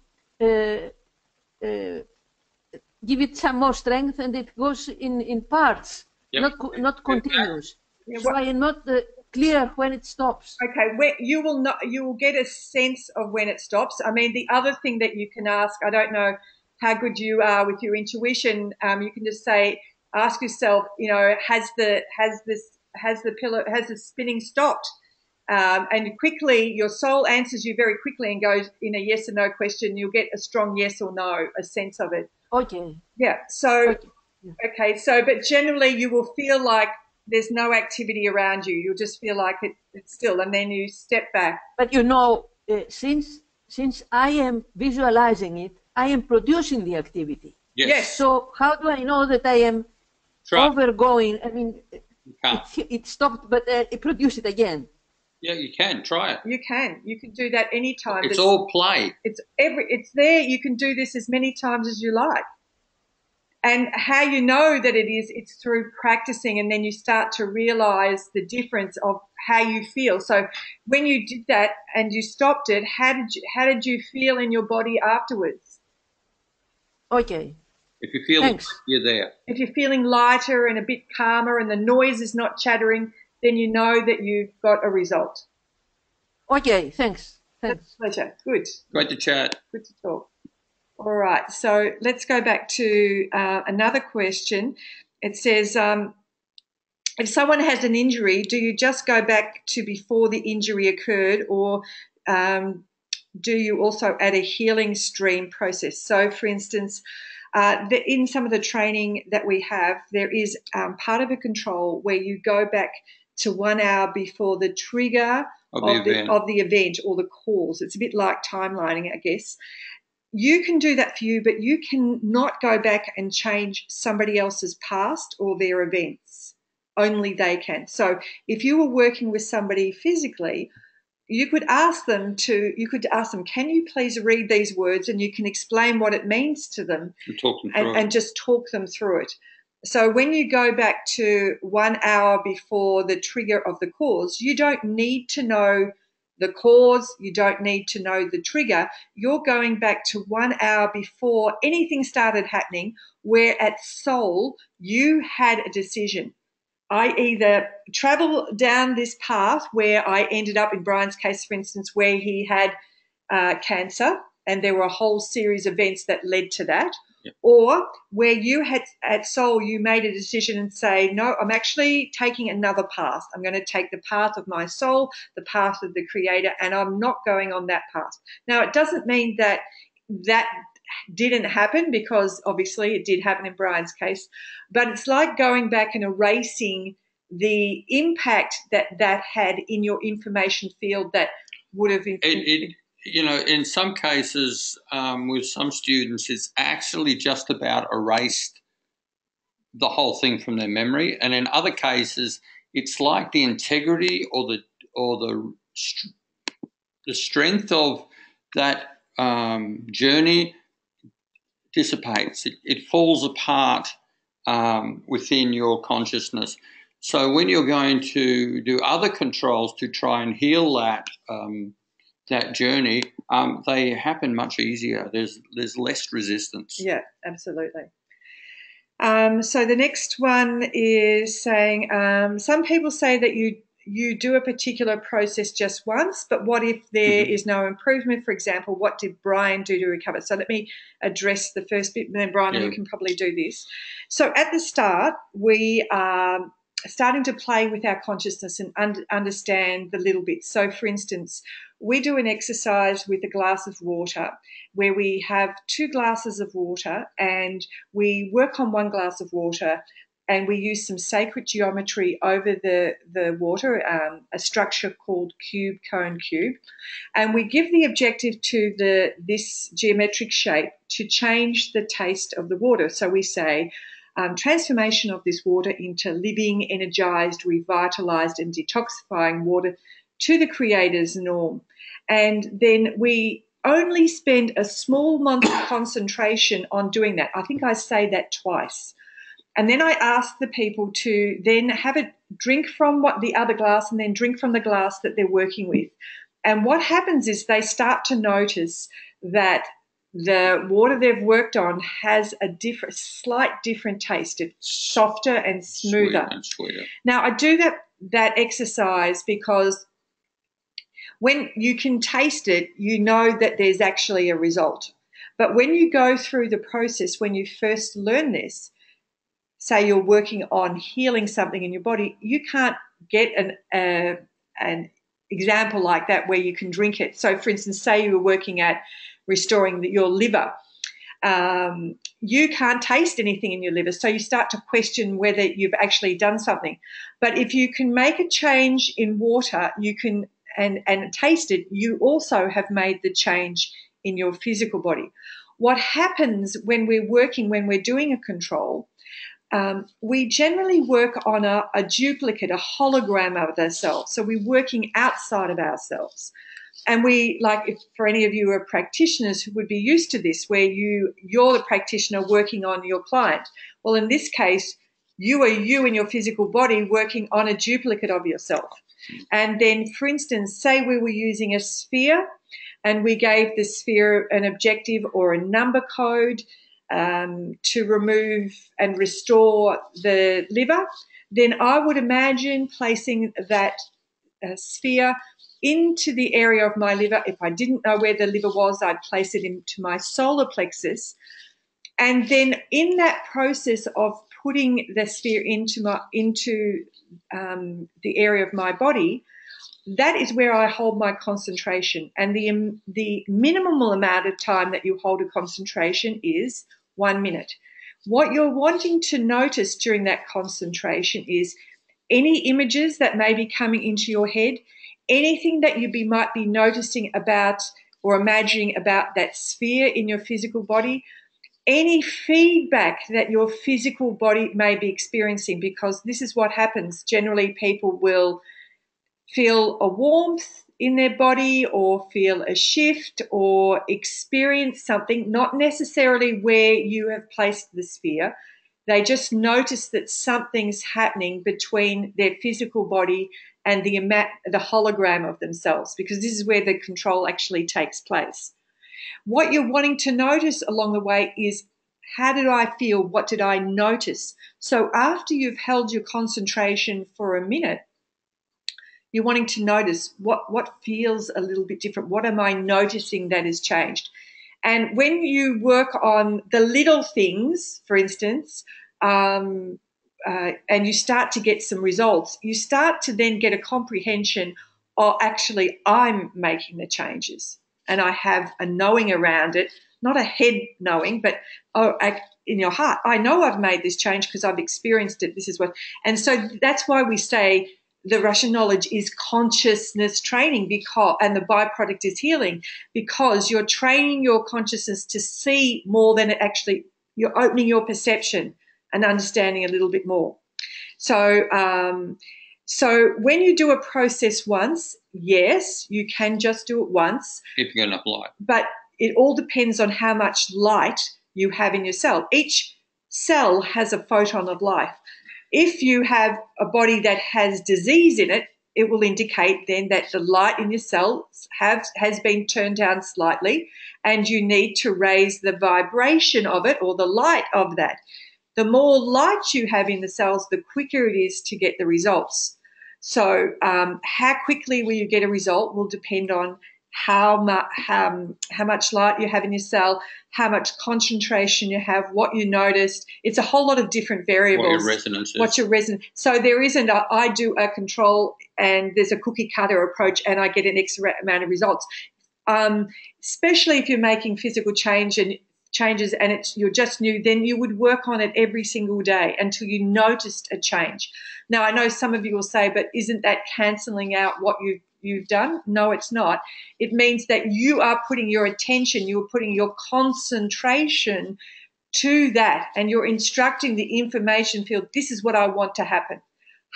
give it some more strength, and it goes in parts, not continuous. So I am not clear when it stops. Okay, you will get a sense of when it stops. I mean, the other thing that you can ask, I don't know how good you are with your intuition. You can just ask yourself, you know, has the spinning stopped? And quickly, your soul answers you very quickly and goes in a yes or no question. You'll get a strong yes or no, a sense of it. Okay. Yeah. So, but generally you will feel like there's no activity around you. You'll just feel like it's still, and then you step back. But you know, since I am visualizing it, I am producing the activity. Yes. So how do I know that I am overgoing? I mean, it stopped, but it produced it again. Yeah, you can try it. You can do that anytime. It's all play. It's there. You can do this as many times as you like. And how you know that it's through practicing, and then you start to realize the difference of how you feel. So when you did that and you stopped it, how did you feel in your body afterwards? Okay. If you feel you're there. If you're feeling lighter and a bit calmer and the noise is not chattering, then you know that you've got a result. Okay, thanks. That's a pleasure. Good. Great to chat. Good to talk. All right, so let's go back to another question. It says, if someone has an injury, do you just go back to before the injury occurred, or do you also add a healing stream process? So, for instance, in some of the training that we have, there is part of a control where you go back to 1 hour before the trigger of the event or the cause. It's a bit like timelining, I guess. You can do that for you, but you can not go back and change somebody else's past or their events. Only they can. So if you were working with somebody physically, you could ask them, can you please read these words, and you can explain what it means to them and just talk them through it. So when you go back to 1 hour before the trigger of the cause, you don't need to know the cause, you don't need to know the trigger. You're going back to 1 hour before anything started happening, where at soul you had a decision. I either travel down this path where I ended up, in Brian's case, for instance, where he had cancer, and there were a whole series of events that led to that, or where you had at soul, you made a decision and say, no, I'm actually taking another path. I'm going to take the path of my soul, the path of the Creator, and I'm not going on that path. Now, it doesn't mean that didn't happen, because obviously it did happen in Brian's case, but it's like going back and erasing the impact that had in your information field that would have in some cases with some students, it's actually just about erased the whole thing from their memory, and in other cases it's like the integrity or the strength of that journey dissipates. It falls apart within your consciousness. So when you're going to do other controls to try and heal that journey, they happen much easier. There's less resistance. Yeah, absolutely. So the next one is saying, some people say that you do a particular process just once, but what if there is no improvement? For example, what did Brian do to recover? So let me address the first bit, and then Brian, you can probably do this. So at the start, we are starting to play with our consciousness and understand the little bits. So, for instance, we do an exercise with a glass of water where we have 2 glasses of water, and we work on 1 glass of water, and we use some sacred geometry over the water, a structure called cube, cone, cube. And we give the objective to this geometric shape to change the taste of the water. So we say, transformation of this water into living, energized, revitalized, and detoxifying water to the Creator's norm. And then we only spend a small amount of concentration on doing that. I think I say that twice. And then I ask the people to then have a drink from the other glass, and then drink from the glass that they're working with. And what happens is they start to notice that the water they've worked on has a slight different taste. It's softer and smoother. Sweeter. Now, I do that exercise because when you can taste it, you know that there's actually a result. But when you go through the process, when you first learn this, say you're working on healing something in your body, you can't get an example like that where you can drink it. So, for instance, say you were working at restoring your liver. You can't taste anything in your liver, so you start to question whether you've actually done something. But if you can make a change in water, you can and taste it, you also have made the change in your physical body. What happens when we're doing a control, we generally work on a duplicate, a hologram of ourselves. So we're working outside of ourselves. And if for any of you who are practitioners who would be used to this, where you're the practitioner working on your client. Well, in this case, you are you in your physical body working on a duplicate of yourself. And then, for instance, say we were using a sphere and we gave the sphere an objective or a number code to remove and restore the liver, then I would imagine placing that sphere into the area of my liver. If I didn't know where the liver was, I'd place it into my solar plexus. And then in that process of putting the sphere into the area of my body, that is where I hold my concentration. And the minimal amount of time that you hold a concentration is 1 minute. What you're wanting to notice during that concentration is any images that may be coming into your head, anything that you might be noticing about or imagining about that sphere in your physical body, any feedback that your physical body may be experiencing, because this is what happens. Generally, people will feel a warmth in their body or feel a shift or experience something, not necessarily where you have placed the sphere. They just notice that something's happening between their physical body and the hologram of themselves, because this is where the control actually takes place. What you're wanting to notice along the way is, how did I feel? What did I notice? So after you've held your concentration for a minute, you're wanting to notice what feels a little bit different. What am I noticing that has changed? And when you work on the little things, for instance, and you start to get some results, you start to then get a comprehension of, actually, I'm making the changes. And I have a knowing around it, not a head knowing, but in your heart, I know I've made this change because I've experienced it. This is what, and so that's why we say the Russian knowledge is consciousness training, and the byproduct is healing, because you're training your consciousness to see more than it actually, you're opening your perception and understanding a little bit more. So, so when you do a process once, yes, you can just do it once. If you get enough light. But it all depends on how much light you have in your cell. Each cell has a photon of life. If you have a body that has disease in it, it will indicate then that the light in your cells has been turned down slightly, and you need to raise the vibration of it, or the light of that. The more light you have in the cells, the quicker it is to get the results. So how quickly will you get a result will depend on how much light you have in your cell, how much concentration you have, what you noticed. It's a whole lot of different variables. What your resonance is. What your resonance. So there isn't I do a control and there's a cookie cutter approach and I get an X amount of results. Especially if you're making physical changes and you're just new, then you would work on it every single day until you noticed a change. Now, I know some of you will say, but isn't that cancelling out what you've done? No, it's not. It means that you are putting your attention, you're putting your concentration to that, and you're instructing the information field, this is what I want to happen.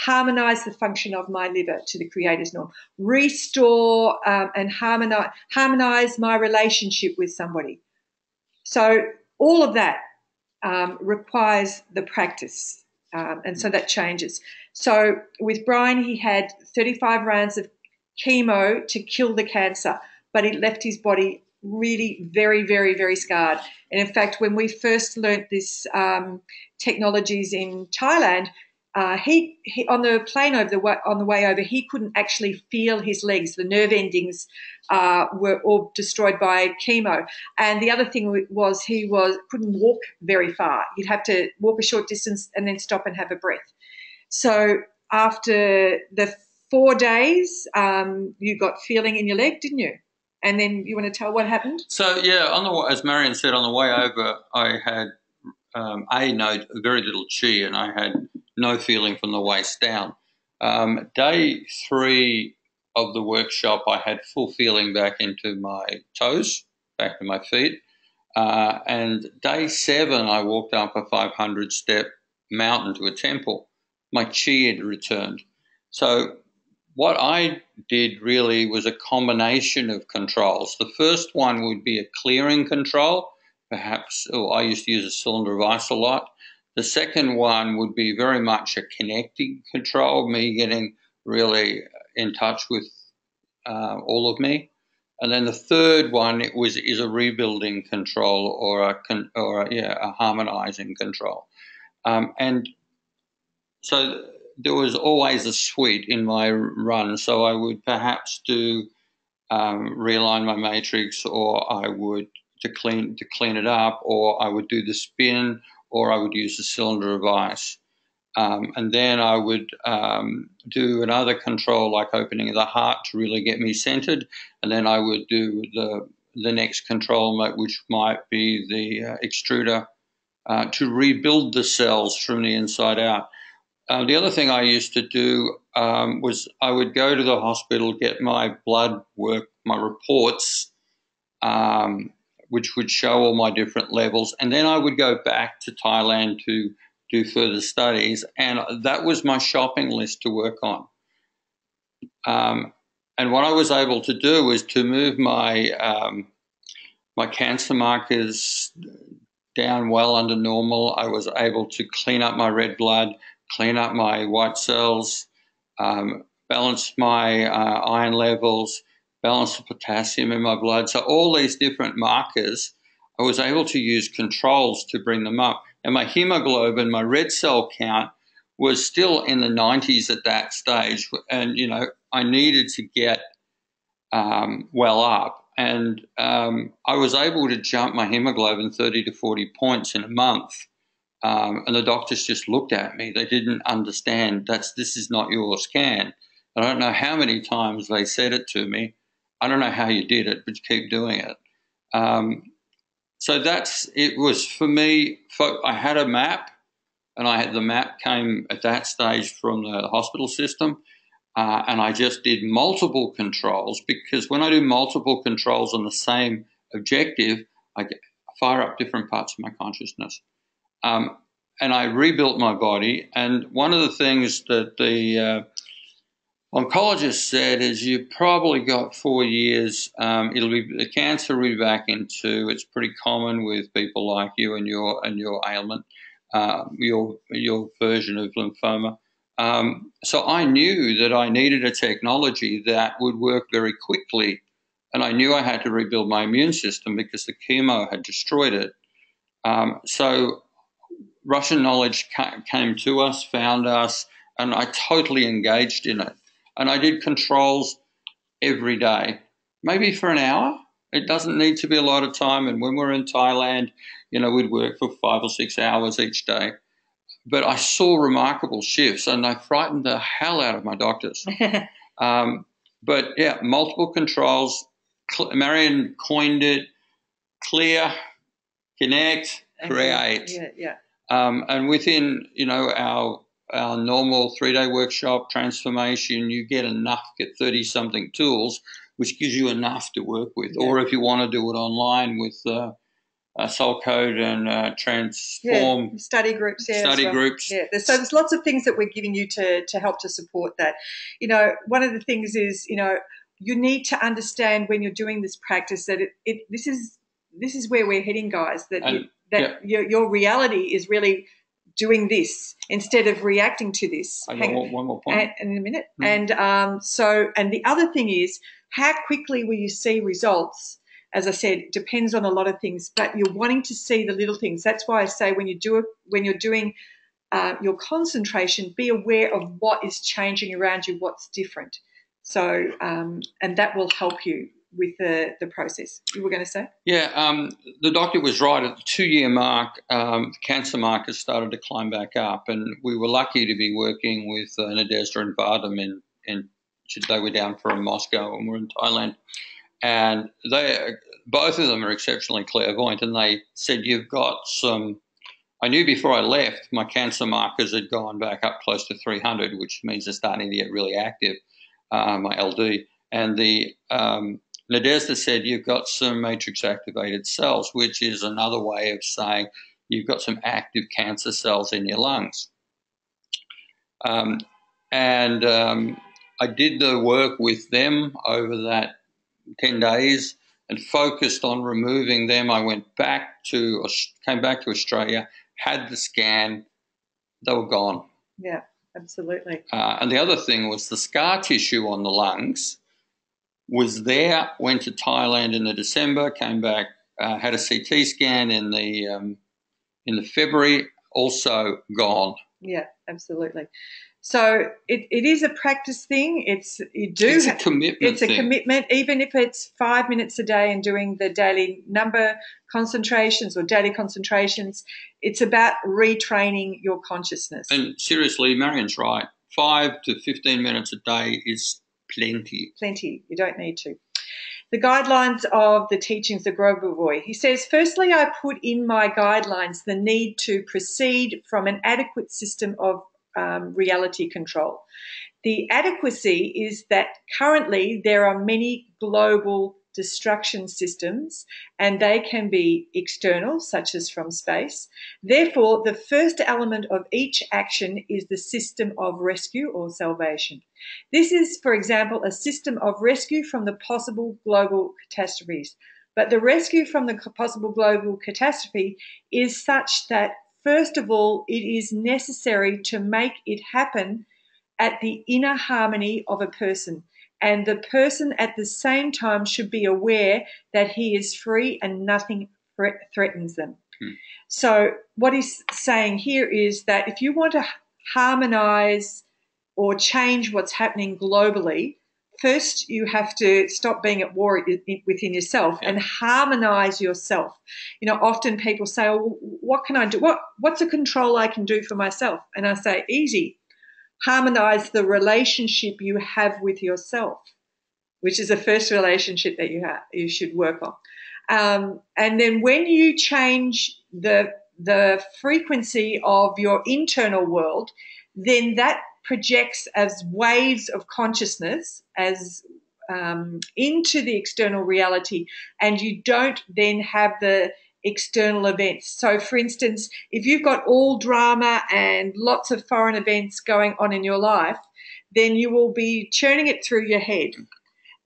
Harmonise the function of my liver to the Creator's norm. Restore and harmonise my relationship with somebody. So all of that requires the practice, and so that changes. So with Brian, he had 35 rounds of chemo to kill the cancer, but it left his body really very, very, very scarred. And in fact, when we first learnt this technologies in Thailand, he on the plane on the way over, he couldn't actually feel his legs. The nerve endings were all destroyed by chemo. And the other thing was he couldn't walk very far. He'd have to walk a short distance and then stop and have a breath. So after the 4 days, you got feeling in your leg, didn't you? And then you want to tell what happened? So, yeah, as Marion said, on the way over, I had very little chi, and I had no feeling from the waist down. Day 3 of the workshop, I had full feeling back into my toes, back to my feet. And day 7, I walked up a 500-step mountain to a temple. My chi had returned. So what I did really was a combination of controls. The first one would be a clearing control. Perhaps, I used to use a cylinder of ice a lot. The second one would be very much a connecting control, me getting really in touch with all of me. And then the third one is a rebuilding control or a harmonizing control. And so there was always a suite in my run. So I would perhaps do realign my matrix, or I would to clean it up, or I would do the spin, or I would use the cylinder of ice. And then I would do another control like opening the heart to really get me centered. And then I would do the next control, which might be the extruder, to rebuild the cells from the inside out. The other thing I used to do was I would go to the hospital, get my blood work, my reports, which would show all my different levels. And then I would go back to Thailand to do further studies. And that was my shopping list to work on. And what I was able to do was to move my my cancer markers down well under normal. I was able to clean up my red blood, clean up my white cells, balance my iron levels, balance the potassium in my blood. So all these different markers, I was able to use controls to bring them up. And my hemoglobin, my red cell count, was still in the 90s at that stage. And, you know, I needed to get well up. And I was able to jump my hemoglobin 30 to 40 points in a month. And the doctors just looked at me. They didn't understand this is not your scan. I don't know how many times they said it to me. I don't know how you did it, but you keep doing it. So it was for me. I had a map, and the map came at that stage from the hospital system. And I just did multiple controls, because when I do multiple controls on the same objective, I fire up different parts of my consciousness. And I rebuilt my body. And one of the things that the oncologist said is, you've probably got 4 years. The cancer will be back into. It's pretty common with people like you and your ailment, your version of lymphoma. So I knew that I needed a technology that would work very quickly, and I knew I had to rebuild my immune system because the chemo had destroyed it. So Russian knowledge came to us, found us, and I totally engaged in it. And I did controls every day, maybe for an hour. It doesn't need to be a lot of time. And when we're in Thailand, you know, we'd work for 5 or 6 hours each day. But I saw remarkable shifts, and they frightened the hell out of my doctors. But, yeah, multiple controls. Marion coined it: clear, connect, create. Yeah. And within, you know, our normal 3-day workshop transformation, you get 30-something tools, which gives you enough to work with. Yeah. Or if you want to do it online with Soul Code and Transform. Study groups. Groups. Yeah, so there's lots of things that we're giving you to help to support that. You know, one of the things is, you know, you need to understand when you're doing this practice that this is where we're heading, guys, your reality is really doing this instead of reacting to this. I got one more point. In a minute. Mm-hmm. And the other thing is, how quickly will you see results? As I said, depends on a lot of things, but you're wanting to see the little things. That's why I say when you're doing your concentration, be aware of what is changing around you, what's different. So, and that will help you with the process. You were going to say? Yeah, the doctor was right. At the 2-year mark, the cancer markers started to climb back up, and we were lucky to be working with Nadezhda and Vadim they were down from Moscow and we're in Thailand. And both of them are exceptionally clairvoyant, and they said, you've got some. I knew before I left my cancer markers had gone back up close to 300, which means they're starting to get really active, my LD. And the Nadezhda said, you've got some matrix-activated cells, which is another way of saying you've got some active cancer cells in your lungs. I did the work with them over that 10 days and focused on removing them. I came back to Australia, had the scan, they were gone. Yeah, absolutely. And the other thing was the scar tissue on the lungs was there, went to Thailand in the December, came back, had a CT scan in the February, also gone. Yeah, absolutely. So it is a practice thing. It's a commitment. It's a commitment, even if it's 5 minutes a day and doing the daily number concentrations or daily concentrations. It's about retraining your consciousness. And seriously, Marion's right. 5 to 15 minutes a day is plenty. Plenty. You don't need to. The guidelines of the teachings of Grabovoi. He says, firstly, I put in my guidelines the need to proceed from an adequate system of reality control. The adequacy is that currently there are many global destruction systems, and they can be external, such as from space. Therefore, the first element of each action is the system of rescue or salvation. This is, for example, a system of rescue from the possible global catastrophes. But the rescue from the possible global catastrophe is such that, first of all, it is necessary to make it happen at the inner harmony of a person. And the person at the same time should be aware that he is free and nothing threatens them. So what he's saying here is that if you want to harmonize or change what's happening globally, first you have to stop being at war within yourself and harmonize yourself. You know, often people say, oh, what can I do? What's a control I can do for myself? And I say, easy. Harmonize the relationship you have with yourself, which is the first relationship that you should work on. And then when you change the frequency of your internal world, then that projects as waves of consciousness as into the external reality, and you don't then have the external events. So, for instance, if you've got all drama and lots of foreign events going on in your life, then you will be churning it through your head.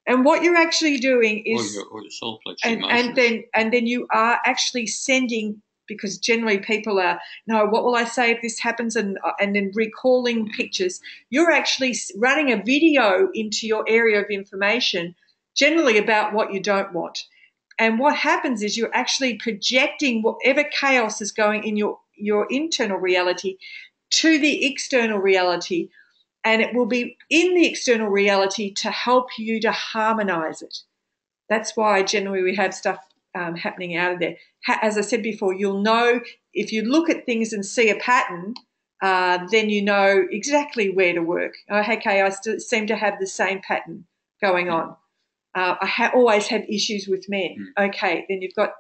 And what you're actually doing is, or your soul plex and then you are actually sending, because generally people are, no, what will I say if this happens, and then recalling pictures. You're actually running a video into your area of information, generally about what you don't want. And what happens is you're actually projecting whatever chaos is going in your internal reality to the external reality, and it will be in the external reality to help you to harmonize it. That's why generally we have stuff happening out of there. As I said before, you'll know if you look at things and see a pattern, then you know exactly where to work. Okay, I seem to have the same pattern going on. I always have issues with men. Okay, then you've got,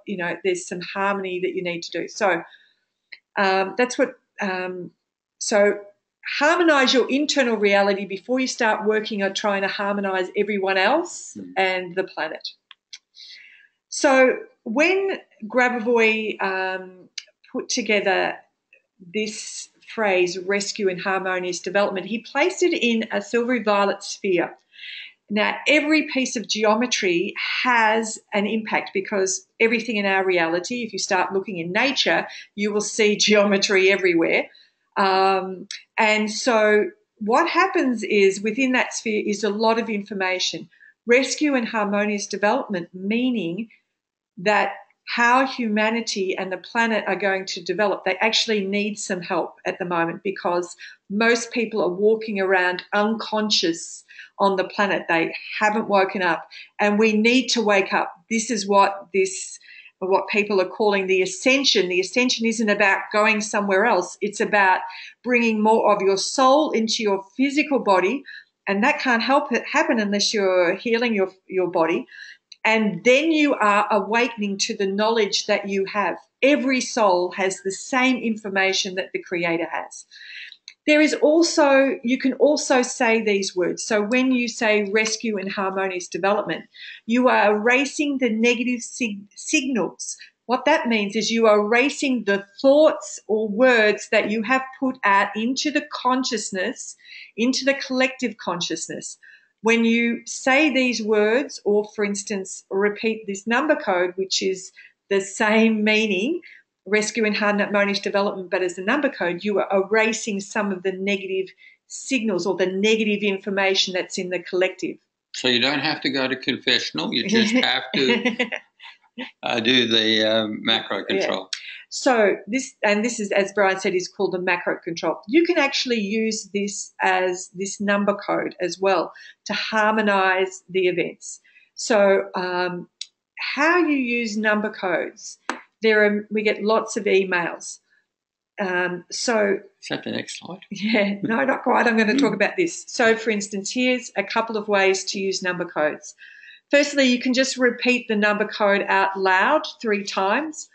there's some harmony that you need to do. So that's what, so harmonize your internal reality before you start working on trying to harmonize everyone else and the planet. So when Grabovoi put together this phrase, rescue and harmonious development, he placed it in a silvery violet sphere. Now, every piece of geometry has an impact, because everything in our reality, if you start looking in nature, you will see geometry everywhere. And so what happens is within that sphere is a lot of information. Rescue and harmonious development, meaning that how humanity and the planet are going to develop, they actually need some help at the moment, because most people are walking around unconscious on the planet. They haven't woken up, and we need to wake up. This is what people are calling the ascension. The ascension isn't about going somewhere else. It's about bringing more of your soul into your physical body, and that can't help it happen unless you're healing your body. And then you are awakening to the knowledge that you have. Every soul has the same information that the Creator has. There is also, you can also say these words. So when you say rescue and harmonious development, you are erasing the negative signals. What that means is you are erasing the thoughts or words that you have put out into the consciousness, into the collective consciousness. When you say these words, or for instance, repeat this number code, which is the same meaning, rescue and harmonious development, but as a number code, you are erasing some of the negative signals or the negative information that's in the collective. So you don't have to go to confessional, you just have to do the macro control. Yeah. So this is, as Brian said, is called the macro control. You can actually use this as this number code as well to harmonize the events. So how you use number codes, we get lots of emails. So is that the next slide? Yeah, no, not quite. I'm going to talk about this. So for instance, here's a couple of ways to use number codes. Firstly, you can just repeat the number code out loud 3 times.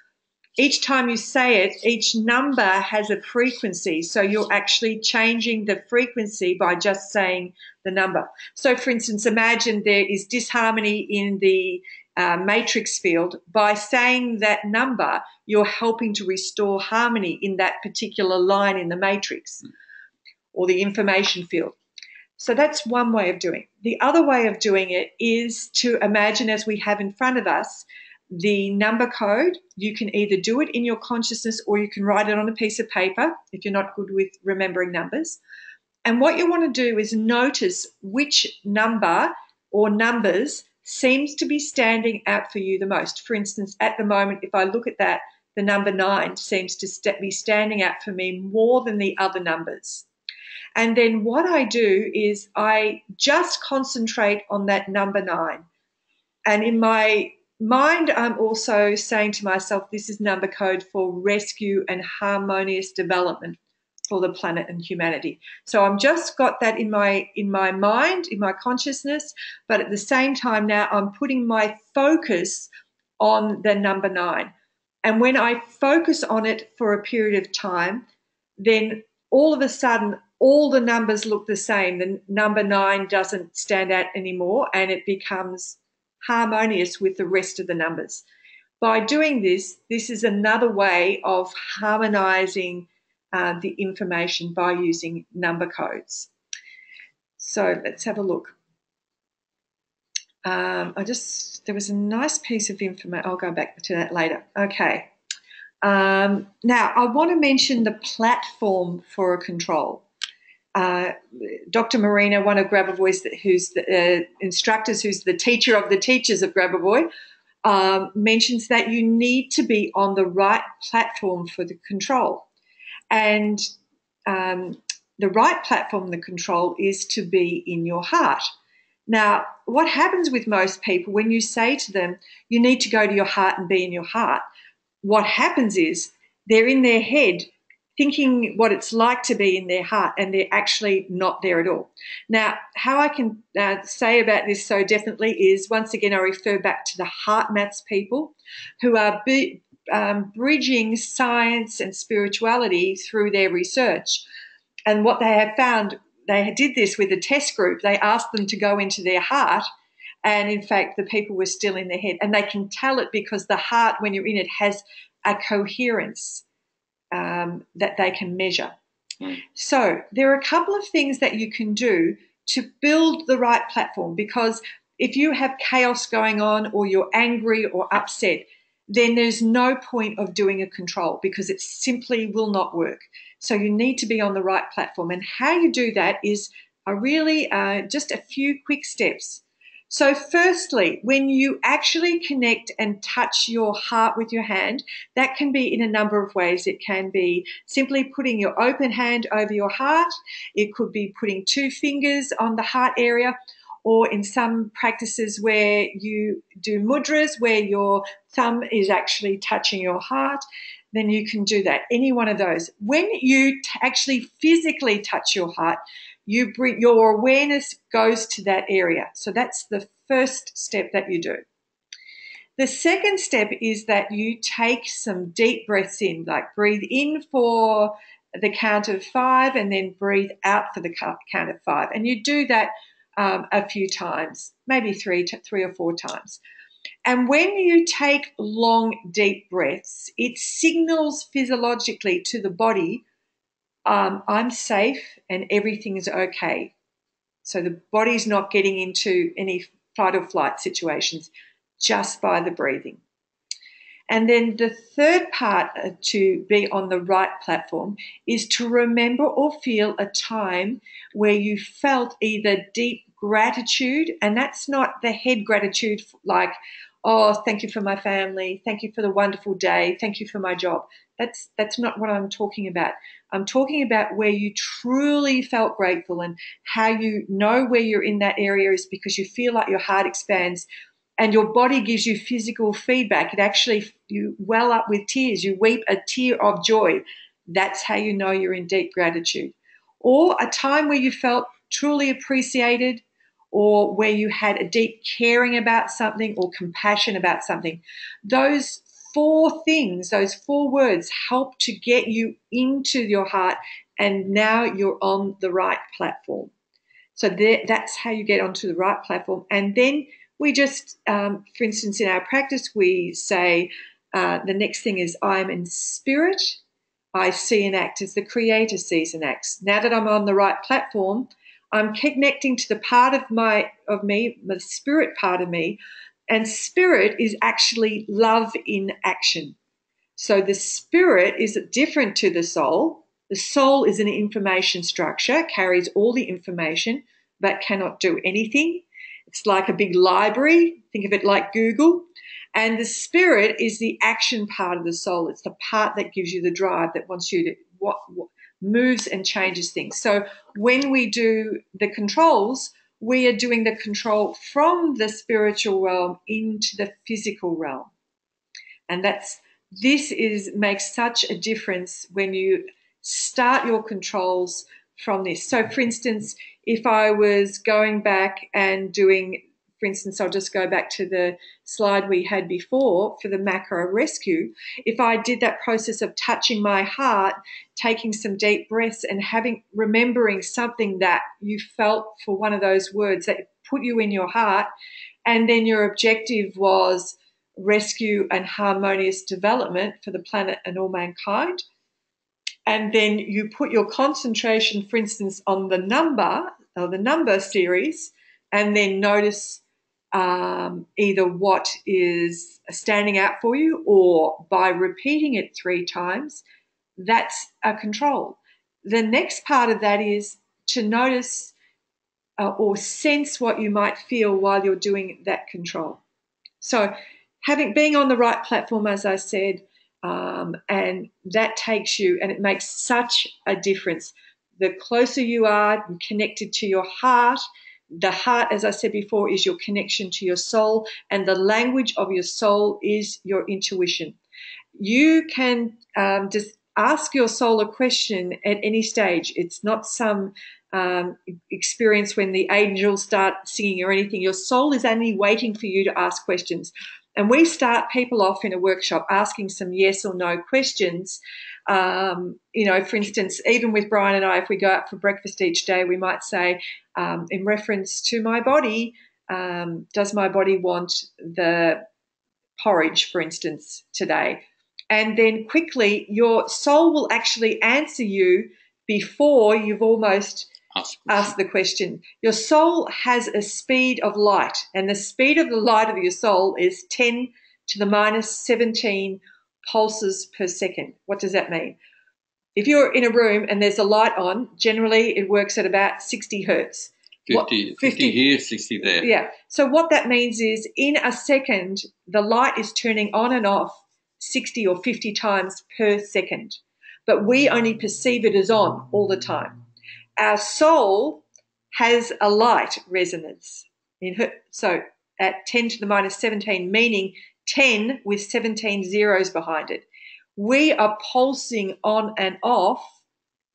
Each time you say it, each number has a frequency. So you're actually changing the frequency by just saying the number. So for instance, imagine there is disharmony in the matrix field. By saying that number, you're helping to restore harmony in that particular line in the matrix or the information field. So that's one way of doing it. The other way of doing it is to imagine, as we have in front of us, the number code. You can either do it in your consciousness or you can write it on a piece of paper if you're not good with remembering numbers. And what you want to do is notice which number or numbers seems to be standing out for you the most. For instance, at the moment, if I look at that, the number 9 seems to be standing out for me more than the other numbers. And then what I do is I just concentrate on that number 9. And in my mind, I'm also saying to myself, this is number code for rescue and harmonious development for the planet and humanity. So I'm just got that in my mind, in my consciousness, but at the same time now I'm putting my focus on the number 9. And when I focus on it for a period of time, then all of a sudden all the numbers look the same. The number 9 doesn't stand out anymore and it becomes harmonious with the rest of the numbers. By doing this, this is another way of harmonizing the information by using number codes. So let's have a look. There was a nice piece of information. I'll go back to that later. Okay. Now, I want to mention the platform for a control. Dr. Marina, one of Grabovoi's, who's the instructors, who's the teacher of the teachers of Grabovoi, mentions that you need to be on the right platform for the control. And the right platform, the control, is to be in your heart. Now, what happens with most people when you say to them, you need to go to your heart and be in your heart, what happens is they're in their head thinking what it's like to be in their heart, and they're actually not there at all. Now, how I can say about this so definitely is, once again, I refer back to the heart maths people who are bridging science and spirituality through their research. And what they have found, they did this with a test group. They asked them to go into their heart, and in fact, the people were still in their head. And they can tell it because the heart, when you're in it, has a coherence that they can measure. So there are a couple of things that you can do to build the right platform, because if you have chaos going on or you're angry or upset, then there's no point of doing a control because it simply will not work. So you need to be on the right platform. And how you do that is really just a few quick steps. So firstly, when you actually connect and touch your heart with your hand, that can be in a number of ways. It can be simply putting your open hand over your heart. It could be putting 2 fingers on the heart area, or in some practices where you do mudras, where your thumb is actually touching your heart, then you can do that. Any one of those. When you actually physically touch your heart, your awareness goes to that area. So that's the first step that you do. The second step is that you take some deep breaths in, like breathe in for the count of 5 and then breathe out for the count of 5. And you do that a few times, maybe 3 or 4 times. And when you take long, deep breaths, it signals physiologically to the body, I'm safe and everything is okay. So the body's not getting into any fight or flight situations just by the breathing. And then the third part to be on the right platform is to remember or feel a time where you felt either deep gratitude, and that's not the head gratitude like, oh, thank you for my family, thank you for the wonderful day, thank you for my job. That's not what I'm talking about. I'm talking about where you truly felt grateful, and how you know where you're in that area is because you feel like your heart expands and your body gives you physical feedback. It actually, you well up with tears. You weep a tear of joy. That's how you know you're in deep gratitude. Or a time where you felt truly appreciated, or where you had a deep caring about something or compassion about something. Those 4 things, those 4 words help to get you into your heart, and now you're on the right platform. So that's how you get onto the right platform. And then we just, for instance, in our practice, we say the next thing is I'm in spirit. I see and act as the Creator sees and acts. Now that I'm on the right platform, I'm connecting to the part of me, the spirit part of me, and spirit is actually love in action. So the spirit is different to the soul. The soul is an information structure, carries all the information, but cannot do anything. It's like a big library. Think of it like Google. And the spirit is the action part of the soul. It's the part that gives you the drive, that wants you to, what moves and changes things. So when we do the controls, we are doing the control from the spiritual realm into the physical realm. And this makes such a difference when you start your controls from this. So for instance, if I was going back and doing, for instance, I'll just go back to the slide we had before for the macro rescue. If I did that process of touching my heart, taking some deep breaths and remembering something that you felt for one of those words that put you in your heart, and then your objective was rescue and harmonious development for the planet and all mankind. And then you put your concentration, for instance, on the number or the number series, and then notice either what is standing out for you, or by repeating it 3 times, that's a control. The next part of that is to notice or sense what you might feel while you're doing that control. So being on the right platform, as I said, and that takes you, and it makes such a difference. The closer you are connected to your heart, the heart, as I said before, is your connection to your soul, and the language of your soul is your intuition. You can just ask your soul a question at any stage. It's not some experience when the angels start singing or anything. Your soul is only waiting for you to ask questions. And we start people off in a workshop asking some yes or no questions. For instance, even with Brian and I, if we go out for breakfast each day, we might say, in reference to my body, does my body want the porridge, for instance, today? And then quickly, your soul will actually answer you before you've almost asked the question. Your soul has a speed of light, and the speed of the light of your soul is 10 to the minus 17 pulses per second. What does that mean? If you're in a room and there's a light on, generally it works at about 60 hertz. 50 here, 60 there. Yeah. So what that means is in a second, the light is turning on and off 60 or 50 times per second. But we only perceive it as on all the time. Our soul has a light resonance in her. So at 10 to the minus 17, meaning 10 with 17 zeros behind it. We are pulsing on and off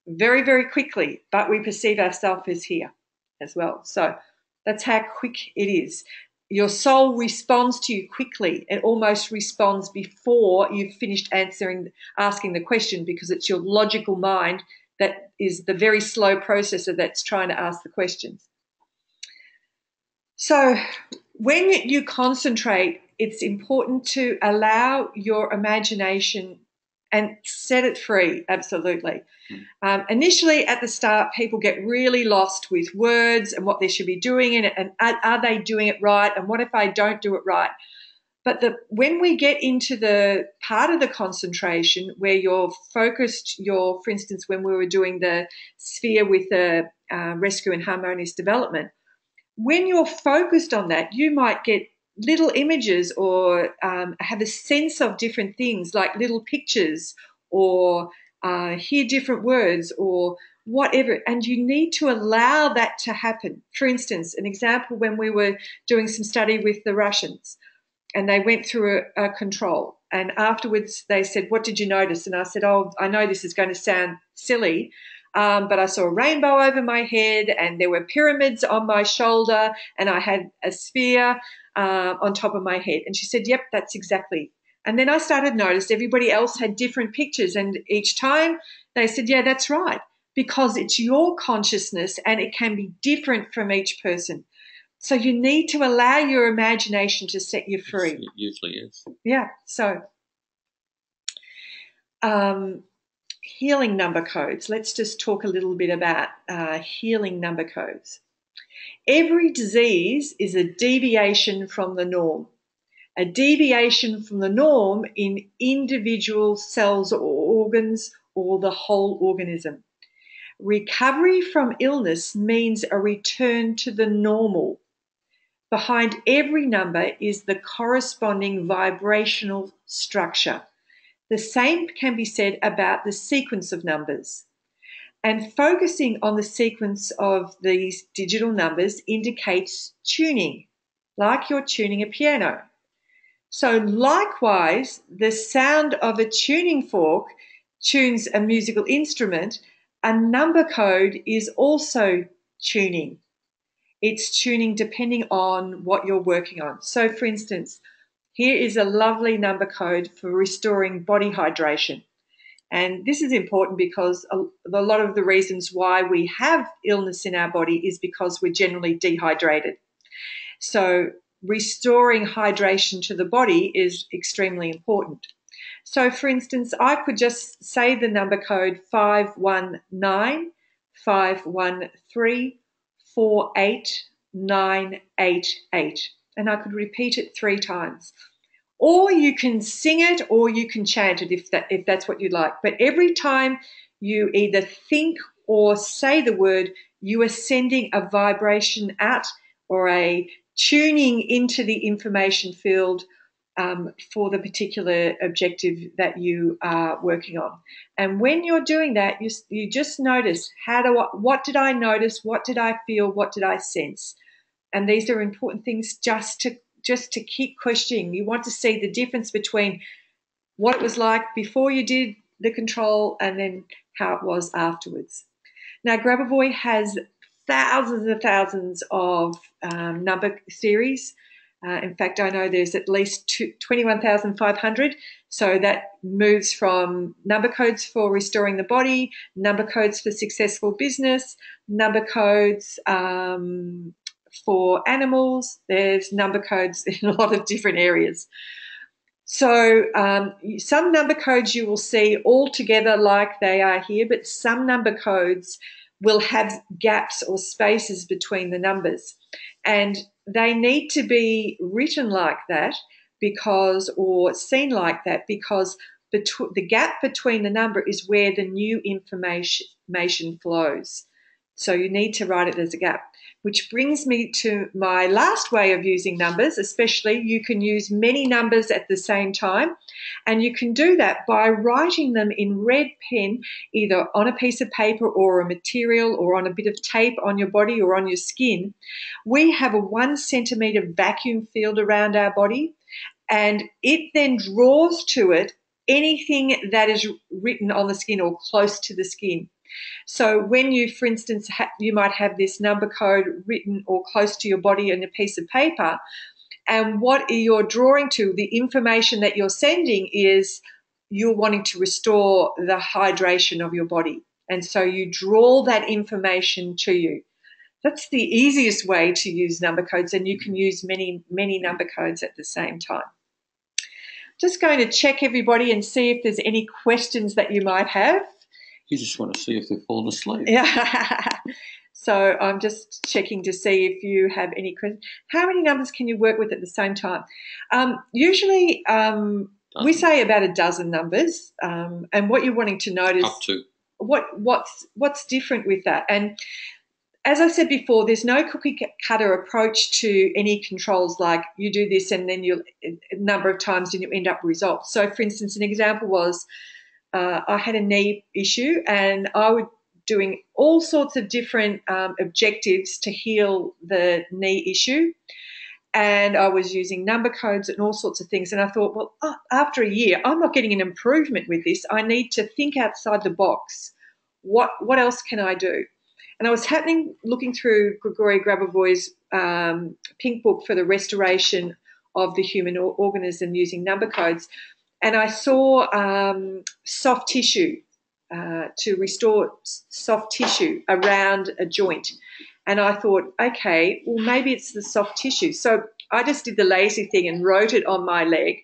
very, very quickly, but we perceive ourselves as here as well. So that's how quick it is. Your soul responds to you quickly. It almost responds before you've finished asking the question, because it's your logical mind that is the very slow processor that's trying to ask the questions. So when you concentrate, it's important to allow your imagination and set it free, absolutely. Initially, at the start, people get really lost with words and what they should be doing in it, and are they doing it right, and what if I don't do it right? But when we get into the part of the concentration where you're focused, for instance, when we were doing the sphere with the rescue and harmonious development, when you're focused on that, you might get little images or have a sense of different things, like little pictures, or hear different words or whatever, and you need to allow that to happen. For instance, an example, when we were doing some study with the Russians, and they went through a control, and afterwards they said, what did you notice? And I said, I know this is going to sound silly, but I saw a rainbow over my head, and there were pyramids on my shoulder, and I had a sphere on top of my head. And she said, yep, that's exactly. And then I started to notice everybody else had different pictures, and each time they said, yeah, that's right, because it's your consciousness and it can be different from each person. So you need to allow your imagination to set you free. It usually is. Yeah. So healing number codes. Let's just talk a little bit about healing number codes. Every disease is a deviation from the norm. A deviation from the norm in individual cells or organs or the whole organism. Recovery from illness means a return to the normal. Behind every number is the corresponding vibrational structure. The same can be said about the sequence of numbers. And focusing on the sequence of these digital numbers indicates tuning, like you're tuning a piano. So likewise, the sound of a tuning fork tunes a musical instrument. A number code is also tuning. It's tuning depending on what you're working on. So for instance, here is a lovely number code for restoring body hydration. And this is important because a lot of the reasons why we have illness in our body is because we're generally dehydrated. So restoring hydration to the body is extremely important. So for instance, I could just say the number code 519 513 48988, and I could repeat it 3 times. Or you can sing it or you can chant it if that's what you like. But every time you either think or say the word, you are sending a vibration out or a tuning into the information field for the particular objective that you are working on. And when you're doing that, you just notice, what did I notice? What did I feel? What did I sense? And these are important things just to keep questioning. You want to see the difference between what it was like before you did the control and then how it was afterwards. Now, Grabovoi has thousands and thousands of number series. In fact, I know there's at least 21,500. So that moves from number codes for restoring the body, number codes for successful business, number codes for animals. There's number codes in a lot of different areas. So some number codes you will see all together like they are here, but some number codes will have gaps or spaces between the numbers. And they need to be written like that or seen like that because the gap between the number is where the new information flows. So you need to write it as a gap. Which brings me to my last way of using numbers, especially you can use many numbers at the same time. And you can do that by writing them in red pen, either on a piece of paper or a material or on a bit of tape on your body or on your skin. We have a 1 centimetre vacuum field around our body, and it then draws to it anything that is written on the skin or close to the skin. So when you, for instance, you might have this number code written or close to your body on a piece of paper, and what you're drawing to, the information that you're sending is you're wanting to restore the hydration of your body. And so you draw that information to you. That's the easiest way to use number codes, and you can use many, many number codes at the same time. Just going to check everybody and see if there's any questions that you might have. You just want to see if they've fallen asleep. Yeah. So I'm just checking to see if you have any questions. How many numbers can you work with at the same time? Usually we say about a dozen numbers, and what you're wanting to notice up to what's different with that. And as I said before, there's no cookie cutter approach to any controls like you do this and then you'll a number of times and you end up with results. So for instance, an example was I had a knee issue and I was doing all sorts of different objectives to heal the knee issue. And I was using number codes and all sorts of things. And I thought, well, after a year, I'm not getting an improvement with this. I need to think outside the box. What else can I do? And I was looking through Grigori Grabovoi's pink book for the restoration of the human organism using number codes. And I saw soft tissue, to restore soft tissue around a joint. And I thought, okay, well, maybe it's the soft tissue. So I just did the lazy thing and wrote it on my leg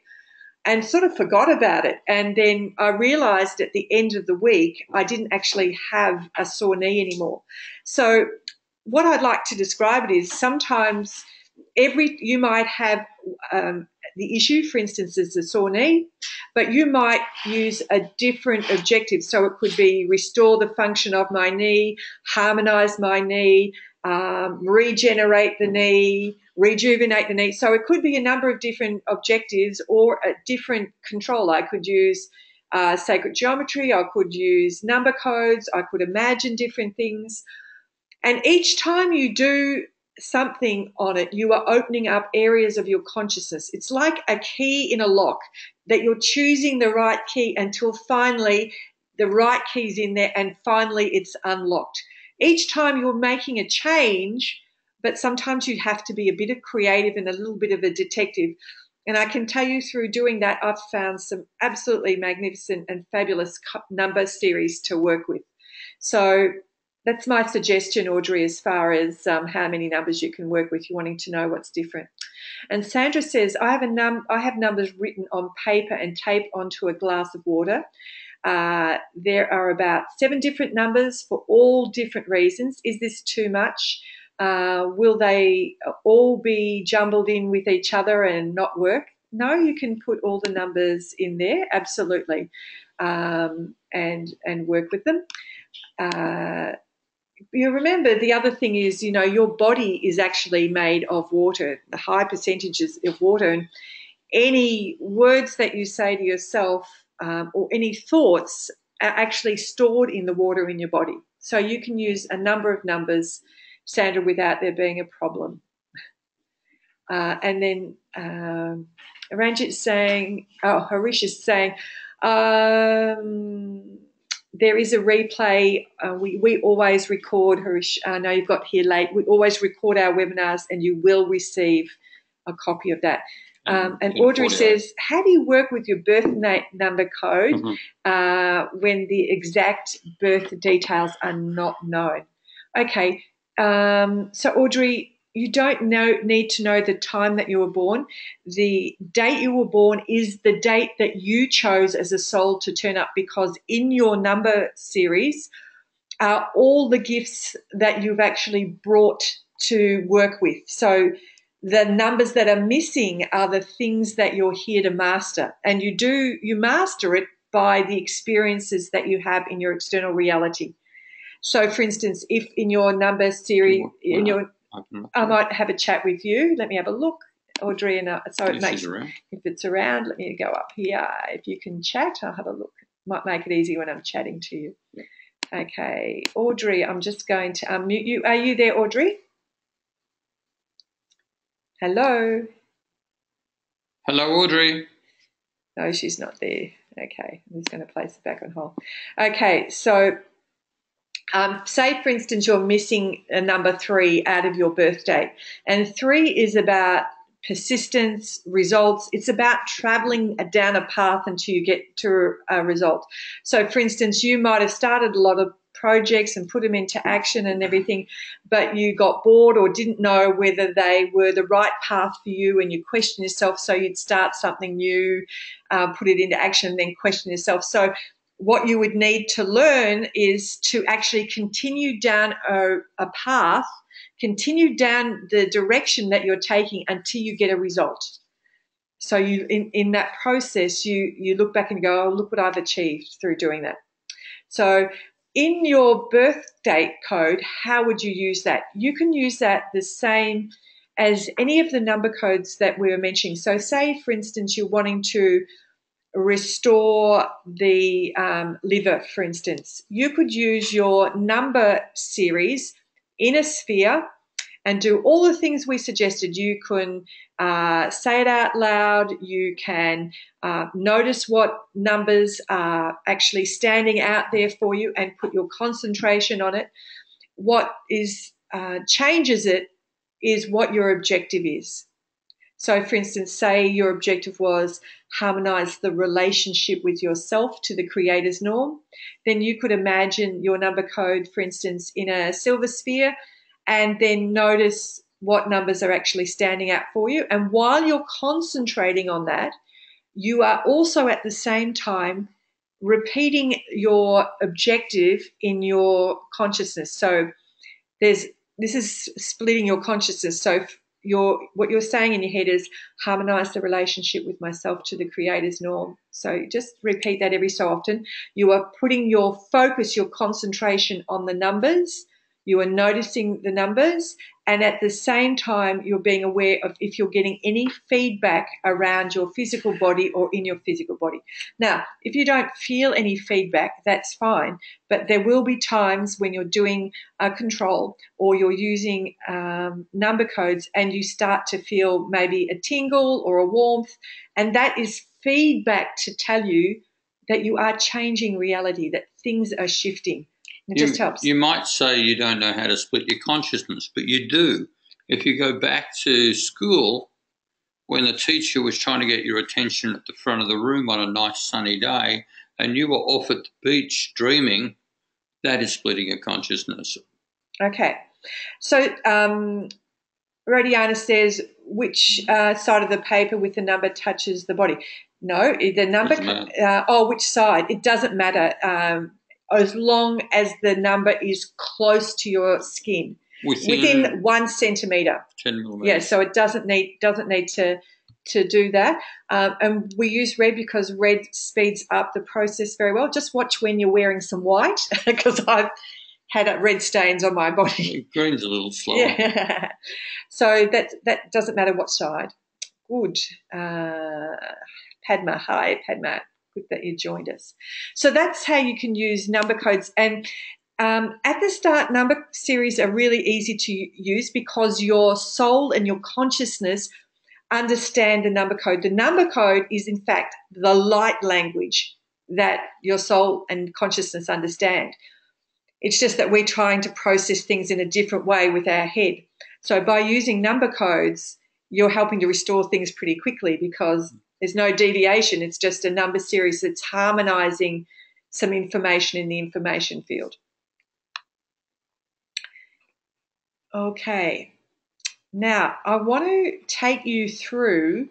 and sort of forgot about it. And then I realised at the end of the week I didn't actually have a sore knee anymore. So what I'd like to describe it is sometimes you might have the issue, for instance, is a sore knee, but you might use a different objective. So it could be restore the function of my knee, harmonise my knee, regenerate the knee, rejuvenate the knee. So it could be a number of different objectives or a different control. I could use sacred geometry, I could use number codes, I could imagine different things. And each time you do something on it, you are opening up areas of your consciousness. It's like a key in a lock that you're choosing the right key until finally the right key's in there and finally it's unlocked. Each time you're making a change, but sometimes you have to be a bit of creative and a little bit of a detective. And I can tell you through doing that, I've found some absolutely magnificent and fabulous number series to work with. So that's my suggestion, Audrey, as far as how many numbers you can work with. You're wanting to know what's different. And Sandra says, I have numbers written on paper and taped onto a glass of water. There are about 7 different numbers for all different reasons. Is this too much? Will they all be jumbled in with each other and not work? No, you can put all the numbers in there, absolutely, and work with them. You remember the other thing is, your body is actually made of water, the high percentages of water, and any words that you say to yourself or any thoughts are actually stored in the water in your body. So you can use a number of numbers, Sandra, without there being a problem. And then Ranjit is saying, Harish is saying, there is a replay. We always record, Harish. I know you've got here late. We always record our webinars and you will receive a copy of that. And Audrey says, how do you work with your birth number code when the exact birth details are not known? Okay, so Audrey, you don't need to know the time that you were born. The date you were born is the date that you chose as a soul to turn up, because in your number series are all the gifts that you've actually brought to work with. So the numbers that are missing are the things that you're here to master, and you master it by the experiences that you have in your external reality. So, for instance, if in your number series, I might have a chat with you. Let me have a look, Audrey, and so it makes if it's around. Let me go up here. If you can chat, I'll have a look. Might make it easy when I'm chatting to you. Okay, Audrey, I'm just going to unmute you. Are you there, Audrey? Hello. Hello, Audrey. No, she's not there. Okay, I'm just going to place it back on hold. Okay, so say, for instance, you're missing a number 3 out of your birth date, and 3 is about persistence, results. It's about traveling down a path until you get to a result. So, for instance, you might have started a lot of projects and put them into action and everything, but you got bored or didn't know whether they were the right path for you, and you question yourself, so you'd start something new, put it into action, and then question yourself. So what you would need to learn is to actually continue down a path, continue down the direction that you're taking until you get a result. So you, in that process, you look back and go, oh, look what I've achieved through doing that. So in your birth date code, how would you use that? You can use that the same as any of the number codes that we were mentioning. So say, for instance, you're wanting to restore the liver, for instance. You could use your number series in a sphere and do all the things we suggested. You can say it out loud. You can notice what numbers are actually standing out there for you and put your concentration on it. What changes it is what your objective is. So, for instance, say your objective was harmonise the relationship with yourself to the Creator's norm, then you could imagine your number code, for instance, in a silver sphere, and then notice what numbers are actually standing out for you. And while you're concentrating on that, you are also at the same time repeating your objective in your consciousness. So this is splitting your consciousness. So what you're saying in your head is harmonize the relationship with myself to the creator's norm. So just repeat that every so often. You are putting your focus, your concentration on the numbers. You are noticing the numbers, and at the same time, you're being aware of if you're getting any feedback around your physical body or in your physical body. Now, if you don't feel any feedback, that's fine, but there will be times when you're doing a control or you're using number codes and you start to feel maybe a tingle or a warmth, and that is feedback to tell you that you are changing reality, that things are shifting. It just helps. You might say you don't know how to split your consciousness, but you do. If you go back to school, when the teacher was trying to get your attention at the front of the room on a nice sunny day and you were off at the beach dreaming, that is splitting your consciousness. Okay. So Rodiana says, which side of the paper with the number touches the body? No, the number, which side? It doesn't matter. As long as the number is close to your skin, within 1 centimetre. 10 millimetres. Yeah, so it doesn't need to do that. And we use red because red speeds up the process very well. Just watch when you're wearing some white, because I've had red stains on my body. Green's a little slower. Yeah. So that doesn't matter what side. Good. Padma, hi Padma. Good that you joined us. So that's how you can use number codes. And at the start, number series are really easy to use because your soul and your consciousness understand the number code. The number code is, in fact, the light language that your soul and consciousness understand. It's just that we're trying to process things in a different way with our head. So by using number codes, you're helping to restore things pretty quickly because there's no deviation. It's just a number series that's harmonizing some information in the information field. Okay. Now, I want to take you through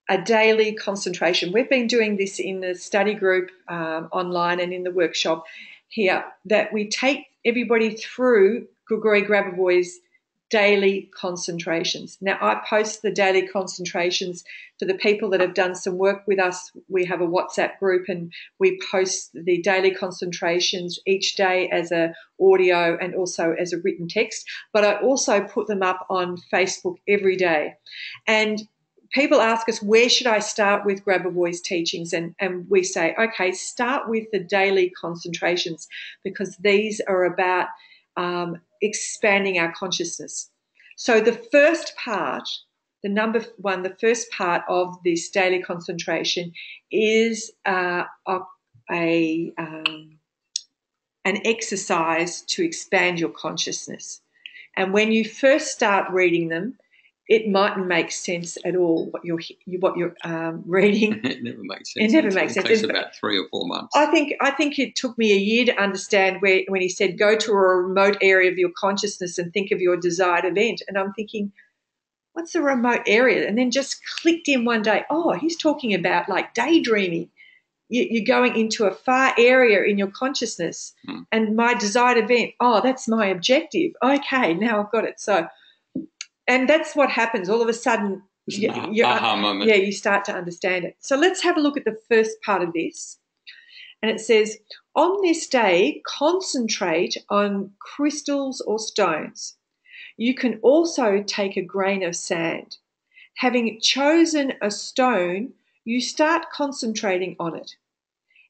a daily concentration. We've been doing this in the study group online and in the workshop here, that we take everybody through Grigori Grabovoi's daily concentrations. Now, I post the daily concentrations for the people that have done some work with us. We have a WhatsApp group and we post the daily concentrations each day as an audio and also as a written text, but I also put them up on Facebook every day. And people ask us, where should I start with Grabovoi's teachings? And we say, okay, start with the daily concentrations because these are about expanding our consciousness. So the first part, the first part of this daily concentration is an exercise to expand your consciousness. And when you first start reading them, it mightn't make sense at all what you're reading. It never makes sense. It never makes sense. It takes about 3 or 4 months. I think it took me a year to understand when he said go to a remote area of your consciousness and think of your desired event. And I'm thinking, what's a remote area? And then just clicked in one day, oh, he's talking about like daydreaming. You're going into a far area in your consciousness. And my desired event, oh, that's my objective. Okay, now I've got it. So. And that's what happens. All of a sudden, moment. Yeah, you start to understand it. So let's have a look at the first part of this. And it says, on this day, concentrate on crystals or stones. You can also take a grain of sand. Having chosen a stone, you start concentrating on it.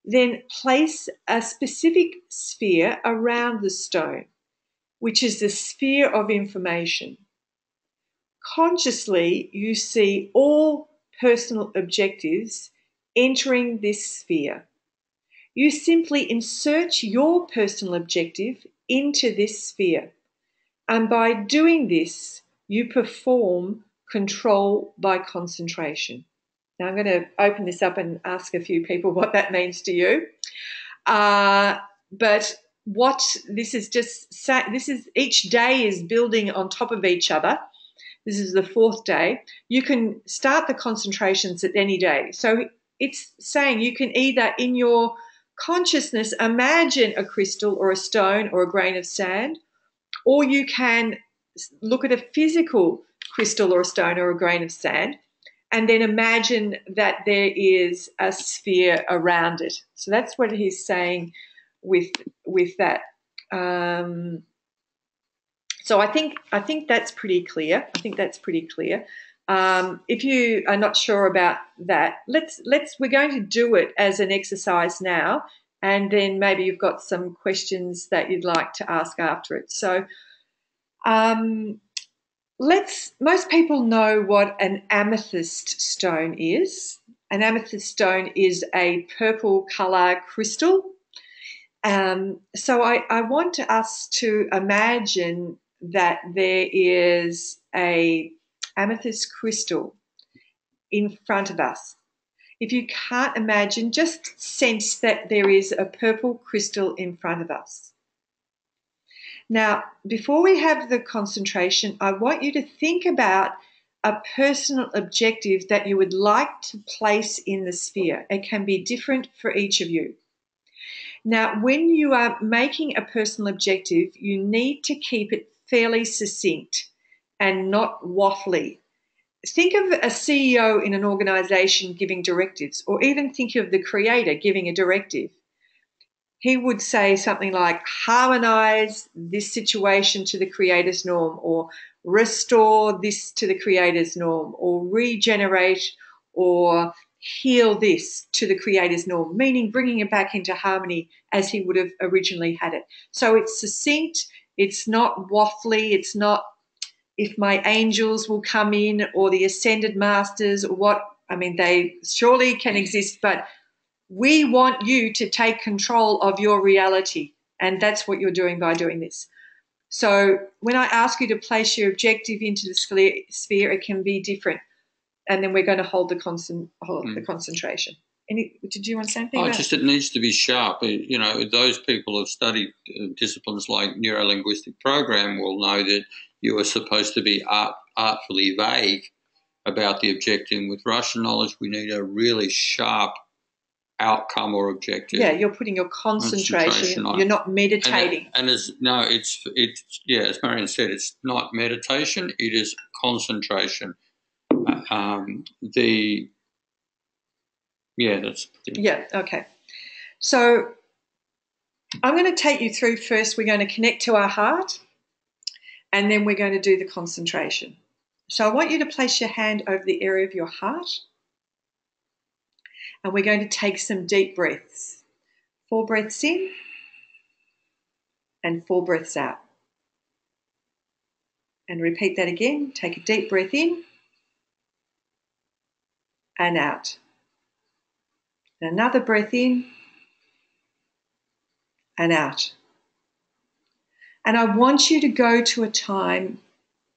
Then place a specific sphere around the stone, which is the sphere of information. Consciously, you see all personal objectives entering this sphere. You simply insert your personal objective into this sphere. And by doing this, you perform control by concentration. Now, I'm going to open this up and ask a few people what that means to you. But this is each day is building on top of each other. This is the 4th day. You can start the concentrations at any day. So it's saying you can either in your consciousness imagine a crystal or a stone or a grain of sand, or you can look at a physical crystal or a stone or a grain of sand and then imagine that there is a sphere around it. So that's what he's saying with that. So I think that's pretty clear. If you are not sure about that, we're going to do it as an exercise now, and then maybe you've got some questions that you'd like to ask after it. So most people know what an amethyst stone is. An amethyst stone is a purple colour crystal. So I want us to imagine that there is a amethyst crystal in front of us. If you can't imagine, just sense that there is a purple crystal in front of us. Now, before we have the concentration, I want you to think about a personal objective that you would like to place in the sphere. It can be different for each of you. Now, when you are making a personal objective, you need to keep it fairly succinct and not waffly. Think of a CEO in an organisation giving directives, or even think of the creator giving a directive. He would say something like, harmonise this situation to the creator's norm, or restore this to the creator's norm, or regenerate or heal this to the creator's norm, meaning bringing it back into harmony as he would have originally had it. So it's succinct, it's not waffly, it's not if my angels will come in or the ascended masters or what. I mean, they surely can exist, but we want you to take control of your reality, and that's what you're doing by doing this. So when I ask you to place your objective into the sphere, it can be different. And then we're going to hold the concentration. Did you want to say anything? It needs to be sharp. You know, those people who have studied disciplines like neuro-linguistic program will know that you are supposed to be artfully vague about the objective. With Russian knowledge, we need a really sharp outcome or objective. Yeah, you're putting your concentration on. You're not meditating. As Marion said, it's not meditation. It is concentration. Okay. So I'm going to take you through first. We're going to connect to our heart, and then we're going to do the concentration. So I want you to place your hand over the area of your heart, and we're going to take some deep breaths. 4 breaths in and 4 breaths out. And repeat that again. Take a deep breath in and out. And another breath in and out. And I want you to go to a time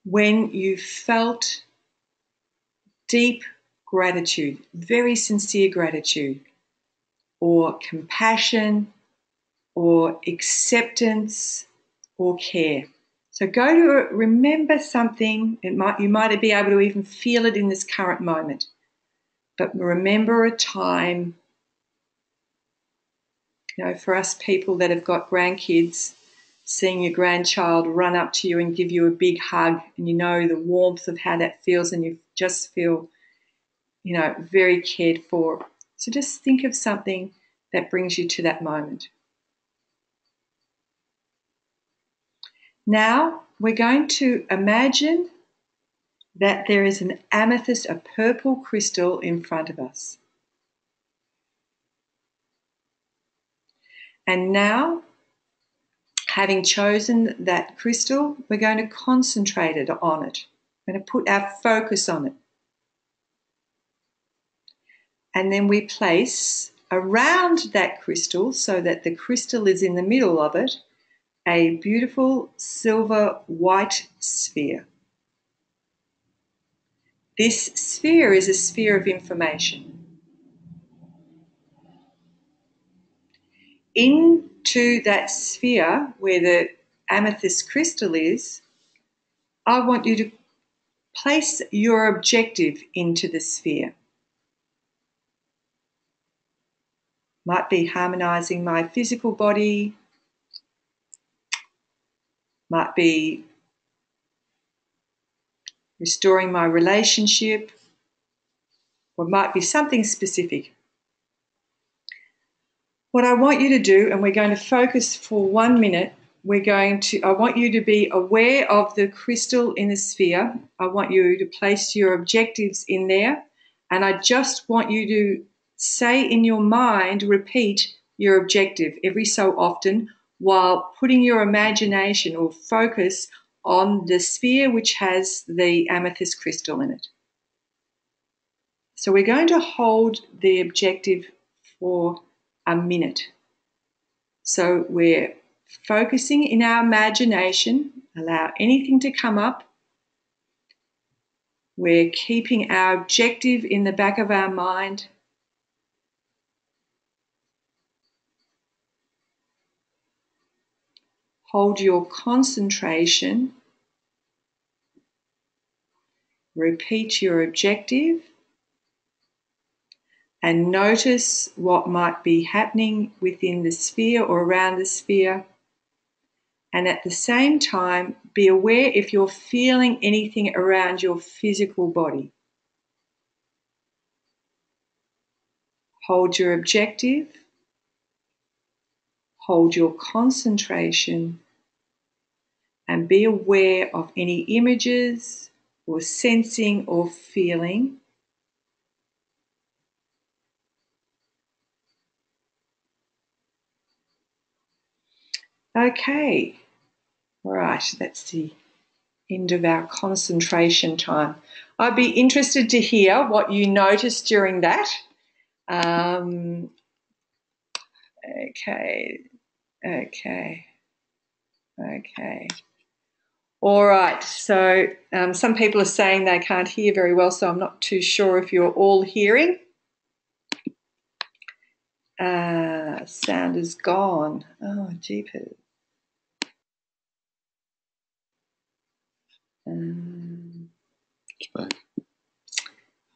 when you felt deep gratitude, very sincere gratitude, or compassion, or acceptance, or care. So go to remember something. You might be able to even feel it in this current moment. But remember a time, you know, for us people that have got grandkids, seeing your grandchild run up to you and give you a big hug, and you know the warmth of how that feels, and you just feel, you know, very cared for. So just think of something that brings you to that moment. Now we're going to imagine that there is an amethyst, a purple crystal in front of us. And now, having chosen that crystal, we're going to concentrate on it. We're going to put our focus on it. And then we place around that crystal, so that the crystal is in the middle of it, a beautiful silver white sphere. This sphere is a sphere of information. Into to that sphere where the amethyst crystal is, I want you to place your objective into the sphere. Might be harmonizing my physical body, might be restoring my relationship, or it might be something specific. What I want you to do, and we're going to focus for 1 minute, I want you to be aware of the crystal in the sphere. I want you to place your objectives in there, and I just want you to say in your mind, repeat your objective every so often while putting your imagination or focus on the sphere which has the amethyst crystal in it. So we're going to hold the objective for a minute. So we're focusing in our imagination, allow anything to come up. We're keeping our objective in the back of our mind. Hold your concentration. Repeat your objective. And notice what might be happening within the sphere or around the sphere. And at the same time, be aware if you're feeling anything around your physical body. Hold your objective. Hold your concentration. And be aware of any images or sensing or feeling. Okay, all right, that's the end of our concentration time. I'd be interested to hear what you noticed during that. Okay. All right, so some people are saying they can't hear very well, so I'm not too sure if you're all hearing. Sound is gone. Oh, jeepers.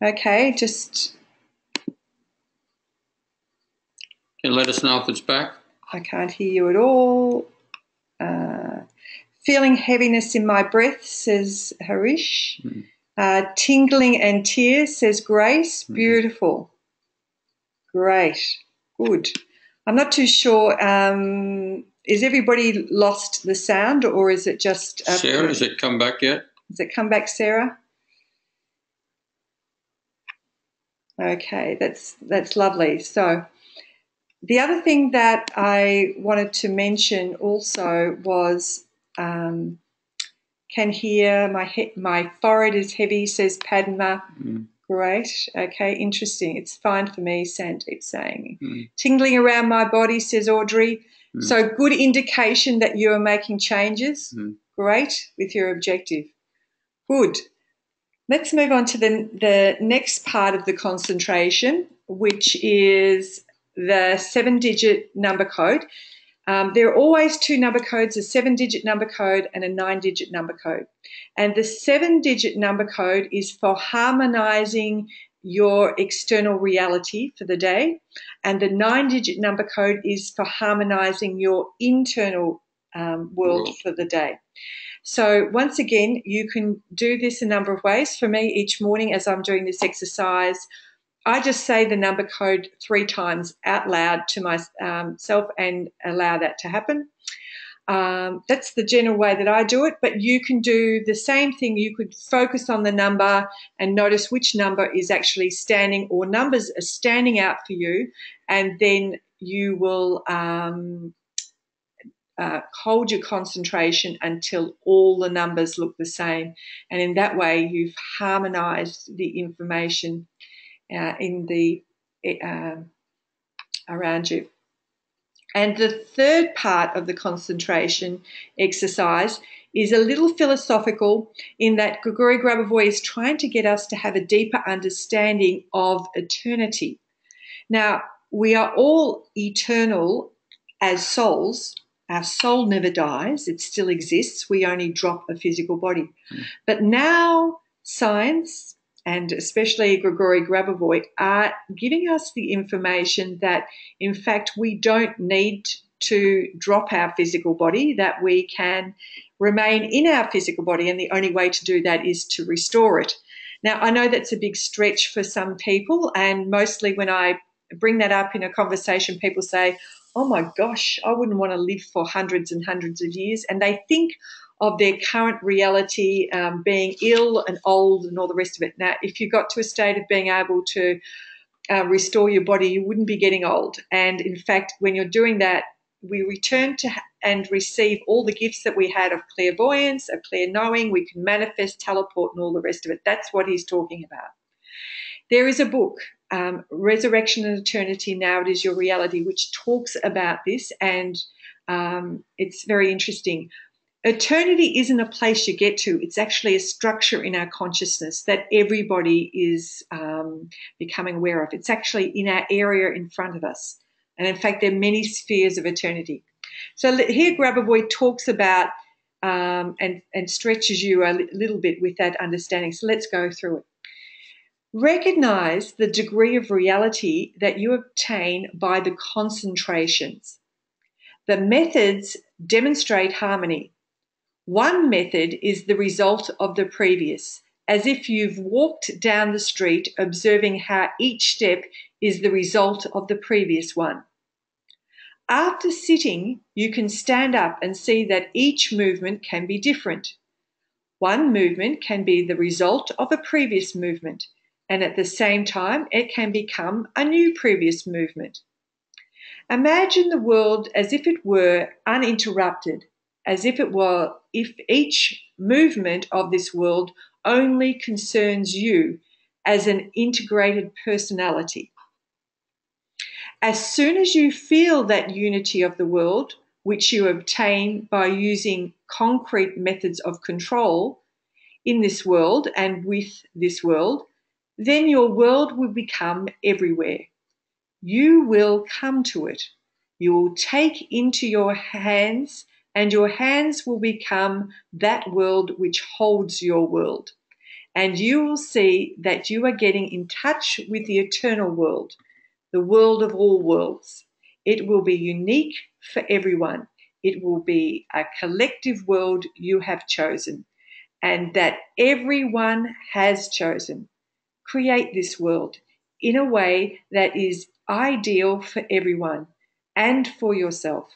Okay, just... Can you let us know if it's back? I can't hear you at all. Feeling heaviness in my breath, says Harish. Tingling and tears, says Grace. Beautiful. Great. Good. I'm not too sure. Is everybody lost the sound, or is it just... Sarah, has it come back yet? Has it come back, Sarah? Okay, that's lovely. So the other thing that I wanted to mention also was, can hear my forehead is heavy, says Padma. Great. Okay, interesting. It's fine for me, Sandeep's saying. Tingling around my body, says Audrey. So good indication that you are making changes. Great, with your objective. Good. Let's move on to the next part of the concentration, which is the 7-digit number code. There are always 2 number codes, a 7-digit number code and a 9-digit number code. And the 7-digit number code is for harmonizing your external reality for the day. And the 9-digit number code is for harmonizing your internal world for the day. So once again, you can do this a number of ways. For me, each morning as I'm doing this exercise, I just say the number code 3 times out loud to myself and allow that to happen. That's the general way that I do it, but you can do the same thing. You could focus on the number and notice which number is actually standing, or numbers are standing out for you, and then you will hold your concentration until all the numbers look the same. And in that way, you've harmonized the information around you. And the third part of the concentration exercise is a little philosophical, in that Grigori Grabovoi is trying to get us to have a deeper understanding of eternity. Now, we are all eternal as souls. Our soul never dies. It still exists. We only drop a physical body. But now science, and especially Grigori Grabovoi, are giving us the information that, in fact, we don't need to drop our physical body, that we can remain in our physical body, and the only way to do that is to restore it. Now, I know that's a big stretch for some people, and mostly when I bring that up in a conversation, people say, oh my gosh, I wouldn't want to live for hundreds and hundreds of years. And they think of their current reality being ill and old and all the rest of it. Now, if you got to a state of being able to restore your body, you wouldn't be getting old. And in fact, when you're doing that, we return to and receive all the gifts that we had of clairvoyance, of clear knowing. We can manifest, teleport, and all the rest of it. That's what he's talking about. There is a book, Resurrection and Eternity, Now It Is Your Reality, which talks about this, and it's very interesting. Eternity isn't a place you get to. It's actually a structure in our consciousness that everybody is becoming aware of. It's actually in our area in front of us. And in fact, there are many spheres of eternity. So here Grabovoi talks about and stretches you a little bit with that understanding. So let's go through it. Recognize the degree of reality that you obtain by the concentrations. The methods demonstrate harmony. One method is the result of the previous, as if you've walked down the street observing how each step is the result of the previous one. After sitting, you can stand up and see that each movement can be different. One movement can be the result of a previous movement, and at the same time, it can become a new previous movement. Imagine the world as if it were uninterrupted, as if each movement of this world only concerns you as an integrated personality. As soon as you feel that unity of the world, which you obtain by using concrete methods of control in this world and with this world, then your world will become everywhere. You will come to it. You will take into your hands, and your hands will become that world which holds your world. And you will see that you are getting in touch with the eternal world, the world of all worlds. It will be unique for everyone. It will be a collective world you have chosen, and that everyone has chosen. Create this world in a way that is ideal for everyone and for yourself.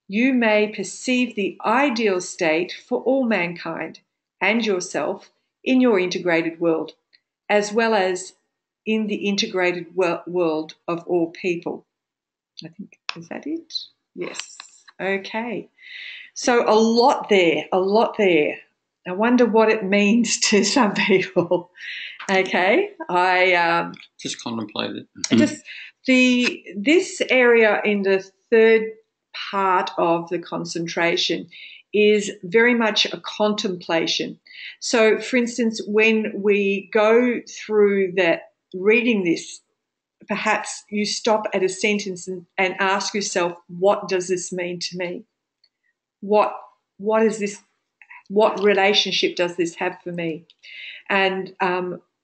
You may perceive the ideal state for all mankind and yourself in your integrated world, as well as in the integrated world of all people. I think, is that it? Yes. Okay. So a lot there. I wonder what it means to some people. Okay. I just contemplated. This area in the third part of the concentration is very much a contemplation. So, for instance, when we go through that, reading this, perhaps you stop at a sentence and ask yourself, what does this mean to me? What is this? What relationship does this have for me? And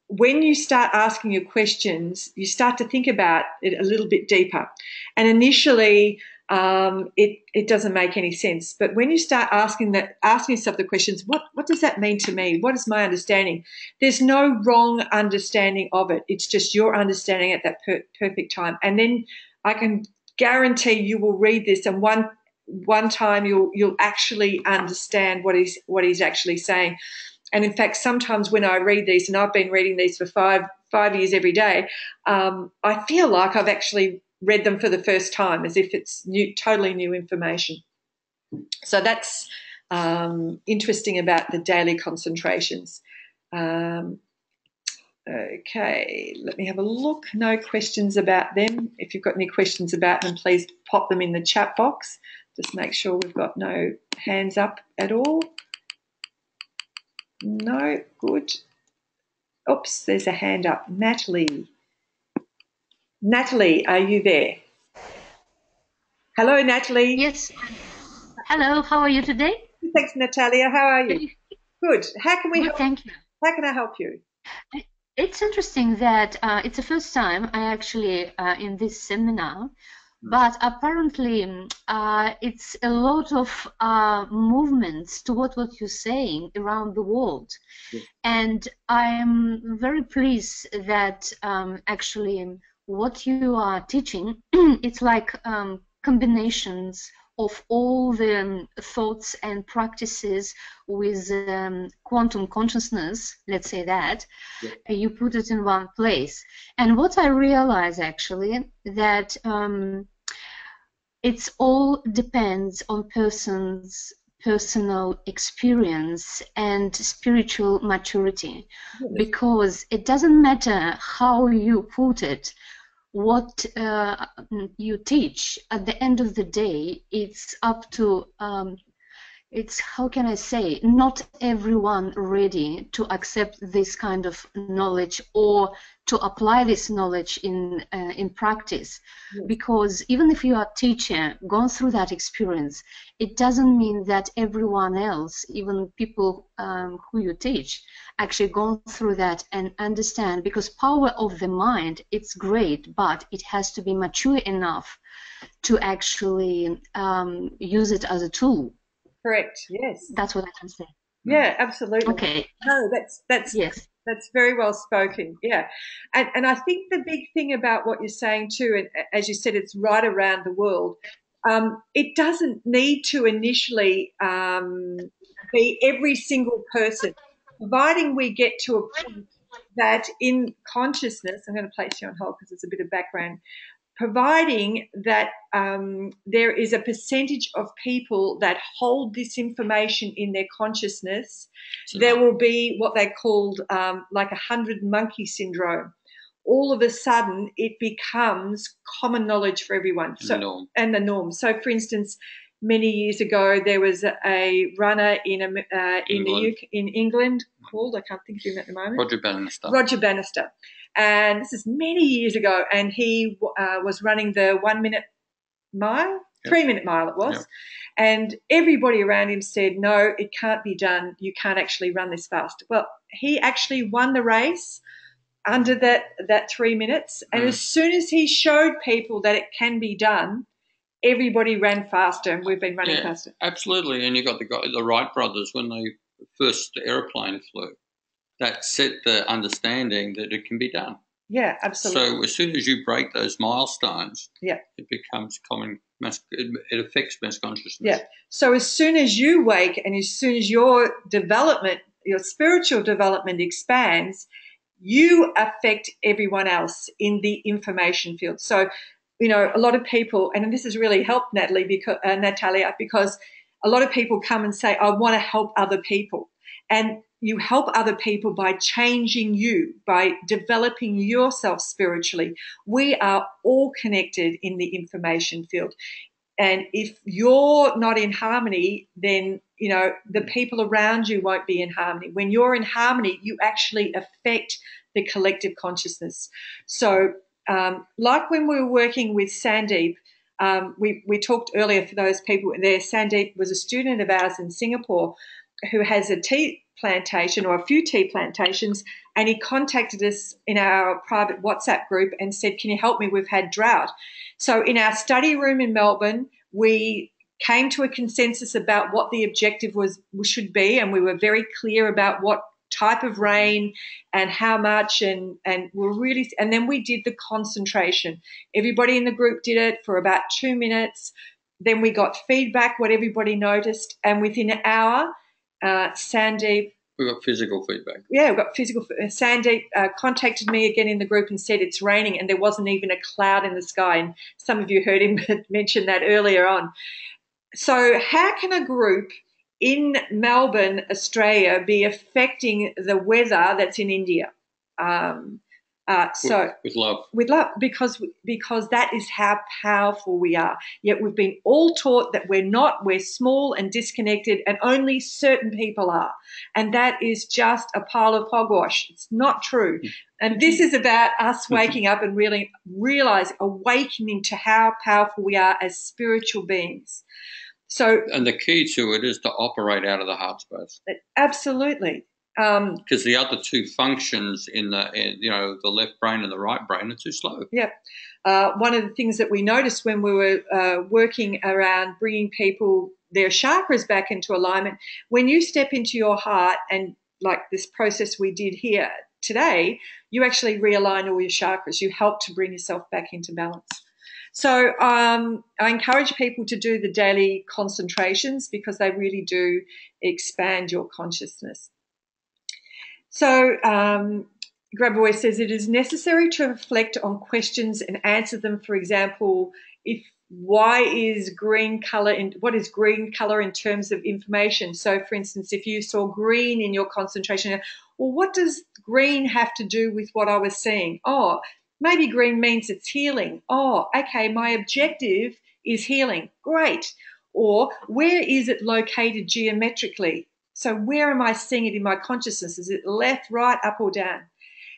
when you start asking your questions, you start to think about it a little bit deeper. And initially, it doesn't make any sense. But when you start asking yourself the questions, what does that mean to me? What is my understanding? There's no wrong understanding of it. It's just your understanding at that perfect time. And then I can guarantee you will read this, and one time you'll actually understand what he's actually saying. And in fact, sometimes when I read these, and I've been reading these for five years every day, I feel like I've actually read them for the first time, as if it's totally new information. So that's interesting about the daily concentrations. Okay, let me have a look. No questions about them. If you've got any questions about them, please pop them in the chat box. Just make sure we've got no hands up at all. No, good. Oops, there's a hand up. Natalie, are you there? Hello, Natalie. Yes. Hello, how are you today? Thanks, Natalia. How are you? Good. How can we help? Thank you. How can I help you? It's interesting that it's the first time I actually in this seminar, but apparently it's a lot of movements toward what you're saying around the world. Yes. And I'm very pleased that actually what you are teaching, it's like combinations of all the thoughts and practices with quantum consciousness, let's say that, you put it in one place. And what I realize actually that it's all depends on person's personal experience and spiritual maturity, because it doesn't matter how you put it, what you teach. At the end of the day, it's up to it's, how can I say, not everyone ready to accept this kind of knowledge or to apply this knowledge in practice. Because even if you are a teacher, gone through that experience, it doesn't mean that everyone else, even people who you teach, actually gone through that and understand. Because power of the mind, it's great, but it has to be mature enough to actually use it as a tool. Correct. Yes. That's what I can say. Yeah, absolutely. Okay. No, that's yes. That's very well spoken. Yeah, and I think the big thing about what you're saying too, and as you said, it's right around the world. It doesn't need to initially be every single person, providing we get to a point that in consciousness. I'm going to place you on hold because it's a bit of background. Providing that there is a percentage of people that hold this information in their consciousness, there will be what they called like 100 monkey syndrome. All of a sudden, it becomes common knowledge for everyone. And the norm. So, for instance, many years ago, there was a runner in England called, I can't think of him at the moment. Roger Bannister. And this is many years ago, and he was running the 1 minute mile, 3 minute mile it was. And everybody around him said, no, it can't be done. You can't actually run this fast. Well, he actually won the race under that 3 minutes. And as soon as he showed people that it can be done, everybody ran faster, and we've been running faster. Absolutely. And you got the Wright brothers when they first aeroplane flew. That set the understanding that it can be done. Yeah, absolutely. So as soon as you break those milestones, it becomes it affects mass consciousness. Yeah. So as soon as you wake and as soon as your development, your spiritual development expands, you affect everyone else in the information field. So, you know, a lot of people, and this has really helped Natalia, because a lot of people come and say, I want to help other people. And you help other people by changing you, by developing yourself spiritually. We are all connected in the information field. And if you're not in harmony, then, you know, the people around you won't be in harmony. When you're in harmony, you actually affect the collective consciousness. So like when we were working with Sandeep, we talked earlier for those people there, Sandeep was a student of ours in Singapore who has a tea plantation or a few tea plantations, and he contacted us in our private WhatsApp group and said, can you help me? We've had drought. So in our study room in Melbourne, we came to a consensus about what the objective should be, and we were very clear about what type of rain and how much, and then we did the concentration. Everybody in the group did it for about 2 minutes. Then we got feedback, what everybody noticed, and within an hour, Sandeep. We got physical feedback. Yeah, we got physical. Sandeep contacted me again in the group and said it's raining, and there wasn't even a cloud in the sky. And some of you heard him mention that earlier on. So how can a group in Melbourne, Australia, be affecting the weather that's in India? With love. With love, because that is how powerful we are. Yet we've been all taught that we're small and disconnected, and only certain people are. And that is just a pile of hogwash. It's not true. And this is about us waking up and really awakening to how powerful we are as spiritual beings. And the key to it is to operate out of the heart space. Absolutely. Because the other two functions in the left brain and the right brain are too slow. Yeah. One of the things that we noticed when we were working around bringing people their chakras back into alignment, when you step into your heart and like this process we did here today, you actually realign all your chakras. You help to bring yourself back into balance. So I encourage people to do the daily concentrations because they really do expand your consciousness. So Grabovoi says it is necessary to reflect on questions and answer them. For example, what is green color in terms of information? So, for instance, if you saw green in your concentration, well, what does green have to do with what I was seeing? Oh, maybe green means it's healing. Oh, okay, my objective is healing. Great. Or where is it located geometrically? So where am I seeing it in my consciousness? Is it left, right, up, or down?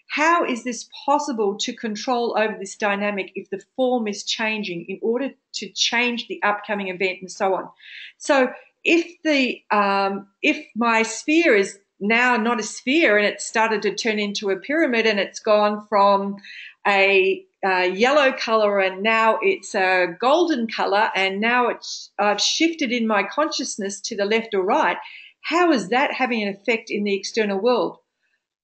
How is this possible to control over this dynamic if the form is changing in order to change the upcoming event and so on? So if my sphere is now not a sphere and it's started to turn into a pyramid and it's gone from a yellow color and now it's a golden color and now I've shifted in my consciousness to the left or right, how is that having an effect in the external world?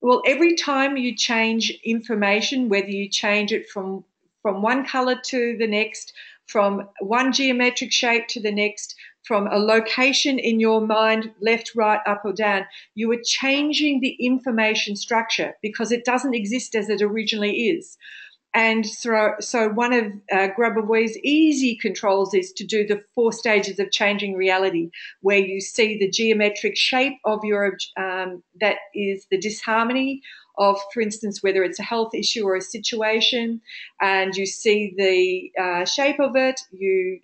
Well, every time you change information, whether you change it from one color to the next, from one geometric shape to the next, from a location in your mind, left, right, up or down, you are changing the information structure because it doesn't exist as it originally is. And so one of Grabovoi's easy controls is to do the 4 stages of changing reality, where you see the geometric shape of your, that is the disharmony of, for instance, whether it's a health issue or a situation, and you see the shape of it, you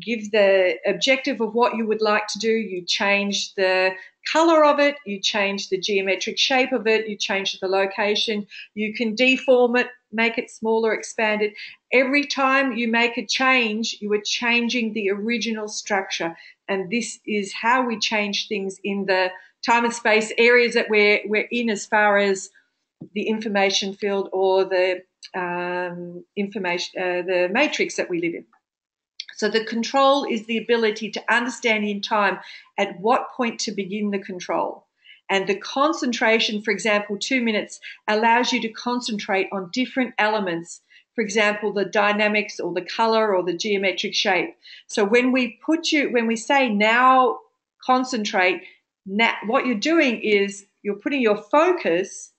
give the objective of what you would like to do, you change the color of it, you change the geometric shape of it, you change the location, you can deform it, make it smaller, expand it. Every time you make a change, you are changing the original structure. And this is how we change things in the time and space areas that we're in, as far as the information field or the the matrix that we live in. So the control is the ability to understand in time at what point to begin the control. And the concentration, for example, 2 minutes, allows you to concentrate on different elements. For example, the dynamics or the color or the geometric shape. So when we say now concentrate, now, what you're doing is you're putting your focus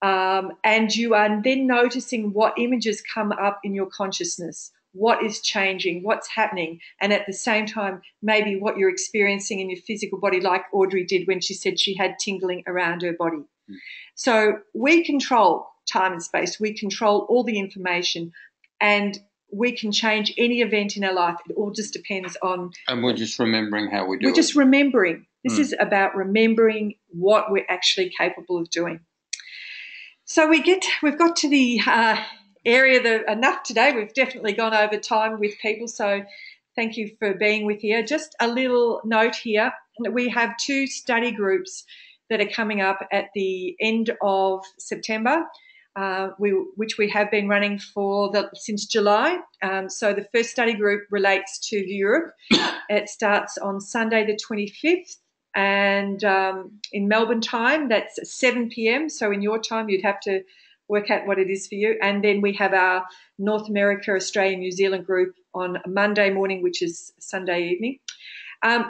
and you are then noticing what images come up in your consciousness. What is changing, what's happening, and at the same time, maybe what you're experiencing in your physical body, like Audrey did when she said she had tingling around her body. Mm. So we control time and space, we control all the information, and we can change any event in our life. It all just depends on... And we're just remembering how we do it. We're just remembering. This is about remembering what we're actually capable of doing. So we've got to the... area enough today. We've definitely gone over time with people, so thank you for being with here. Just a little note here. We have 2 study groups that are coming up at the end of September, which we have been running since July. So the first study group relates to Europe. It starts on Sunday the 25th and in Melbourne time, that's 7 p.m. So in your time, you'd have to work out what it is for you. And then we have our North America, Australia, New Zealand group on Monday morning, which is Sunday evening.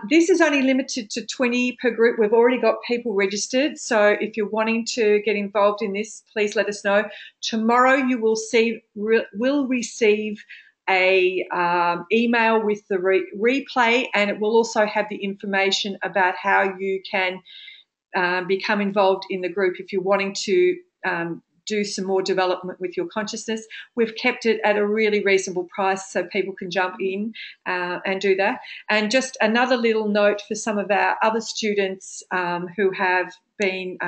This is only limited to 20 per group. We've already got people registered. So if you're wanting to get involved in this, please let us know. Tomorrow you will receive a email with the replay, and it will also have the information about how you can become involved in the group if you're wanting to do some more development with your consciousness. We've kept it at a really reasonable price so people can jump in and do that. And just another little note for some of our other students who have been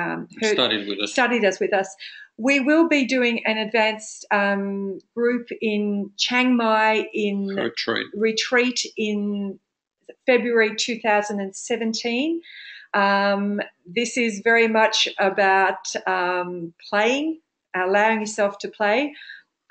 studied us with us. We will be doing an advanced group in Chiang Mai in retreat in February 2017. This is very much about playing, allowing yourself to play.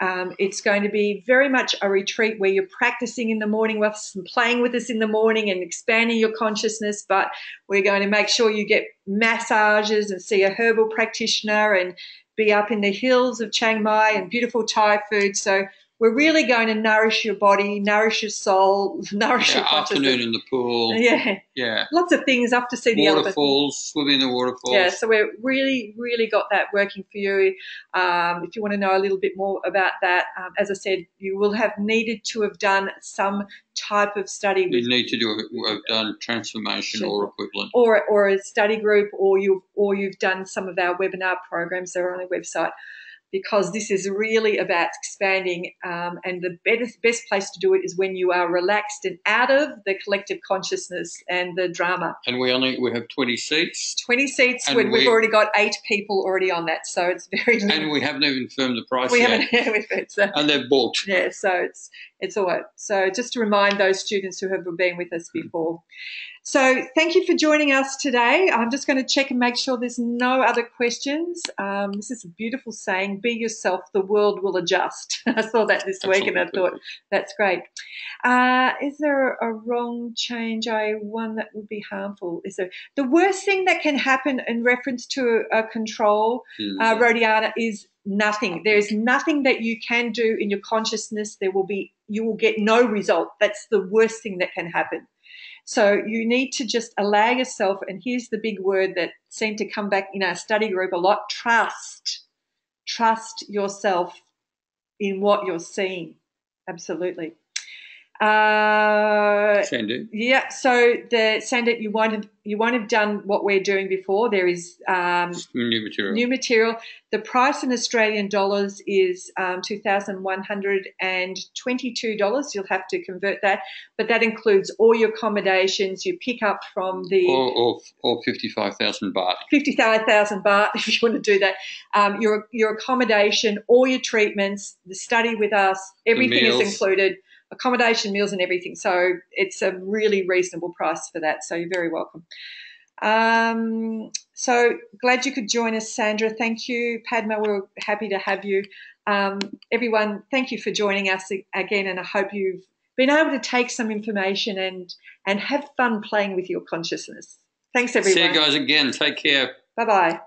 It's going to be very much a retreat where you're practicing in the morning with us and playing with us in the morning and expanding your consciousness, but we're going to make sure you get massages and see a herbal practitioner and be up in the hills of Chiang Mai and beautiful Thai food. So we're really going to nourish your body, nourish your soul, nourish your consciousness. Afternoon in the pool. Yeah. Lots of things up to see the waterfalls, swimming in the waterfalls. Yeah, so we're really got that working for you. If you want to know a little bit more about that, as I said, you will have needed to have done some type of study. You need to have done transformation or equivalent. Or a study group, or you've done some of our webinar programs that are on our website. Because this is really about expanding, and the best place to do it is when you are relaxed and out of the collective consciousness and the drama. And we have 20 seats. 20 seats. When we've already got 8 people already on that, so it's very. And we haven't even firmed the price yet. And they're booked. Yeah, so it's all right. So just to remind those students who have been with us before. So thank you for joining us today. I'm just going to check and make sure there's no other questions. This is a beautiful saying, be yourself, the world will adjust. I saw that this week and I thought, that's great. Is there a wrong change? One that would be harmful? Is there? The worst thing that can happen in reference to a control, Rodiana, is nothing. There's nothing that you can do in your consciousness. You will get no result. That's the worst thing that can happen. So you need to just allow yourself, and here's the big word that seemed to come back in our study group a lot, trust. Trust yourself in what you're seeing. Absolutely. Sandeep. Yeah, so Sandeep, you won't have done what we're doing before. There is new material. The price in Australian dollars is $2,122. You'll have to convert that, but that includes all your accommodations. You pick up from the or 55,000 baht. 55,000 baht if you want to do that. Your accommodation, all your treatments, the study with us, everything is included. Accommodation, meals and everything. So it's a really reasonable price for that. So you're very welcome. So glad you could join us, Sandra. Thank you. Padma, we're happy to have you. Everyone, thank you for joining us again, and I hope you've been able to take some information and have fun playing with your consciousness. Thanks, everyone. See you guys again. Take care. Bye-bye.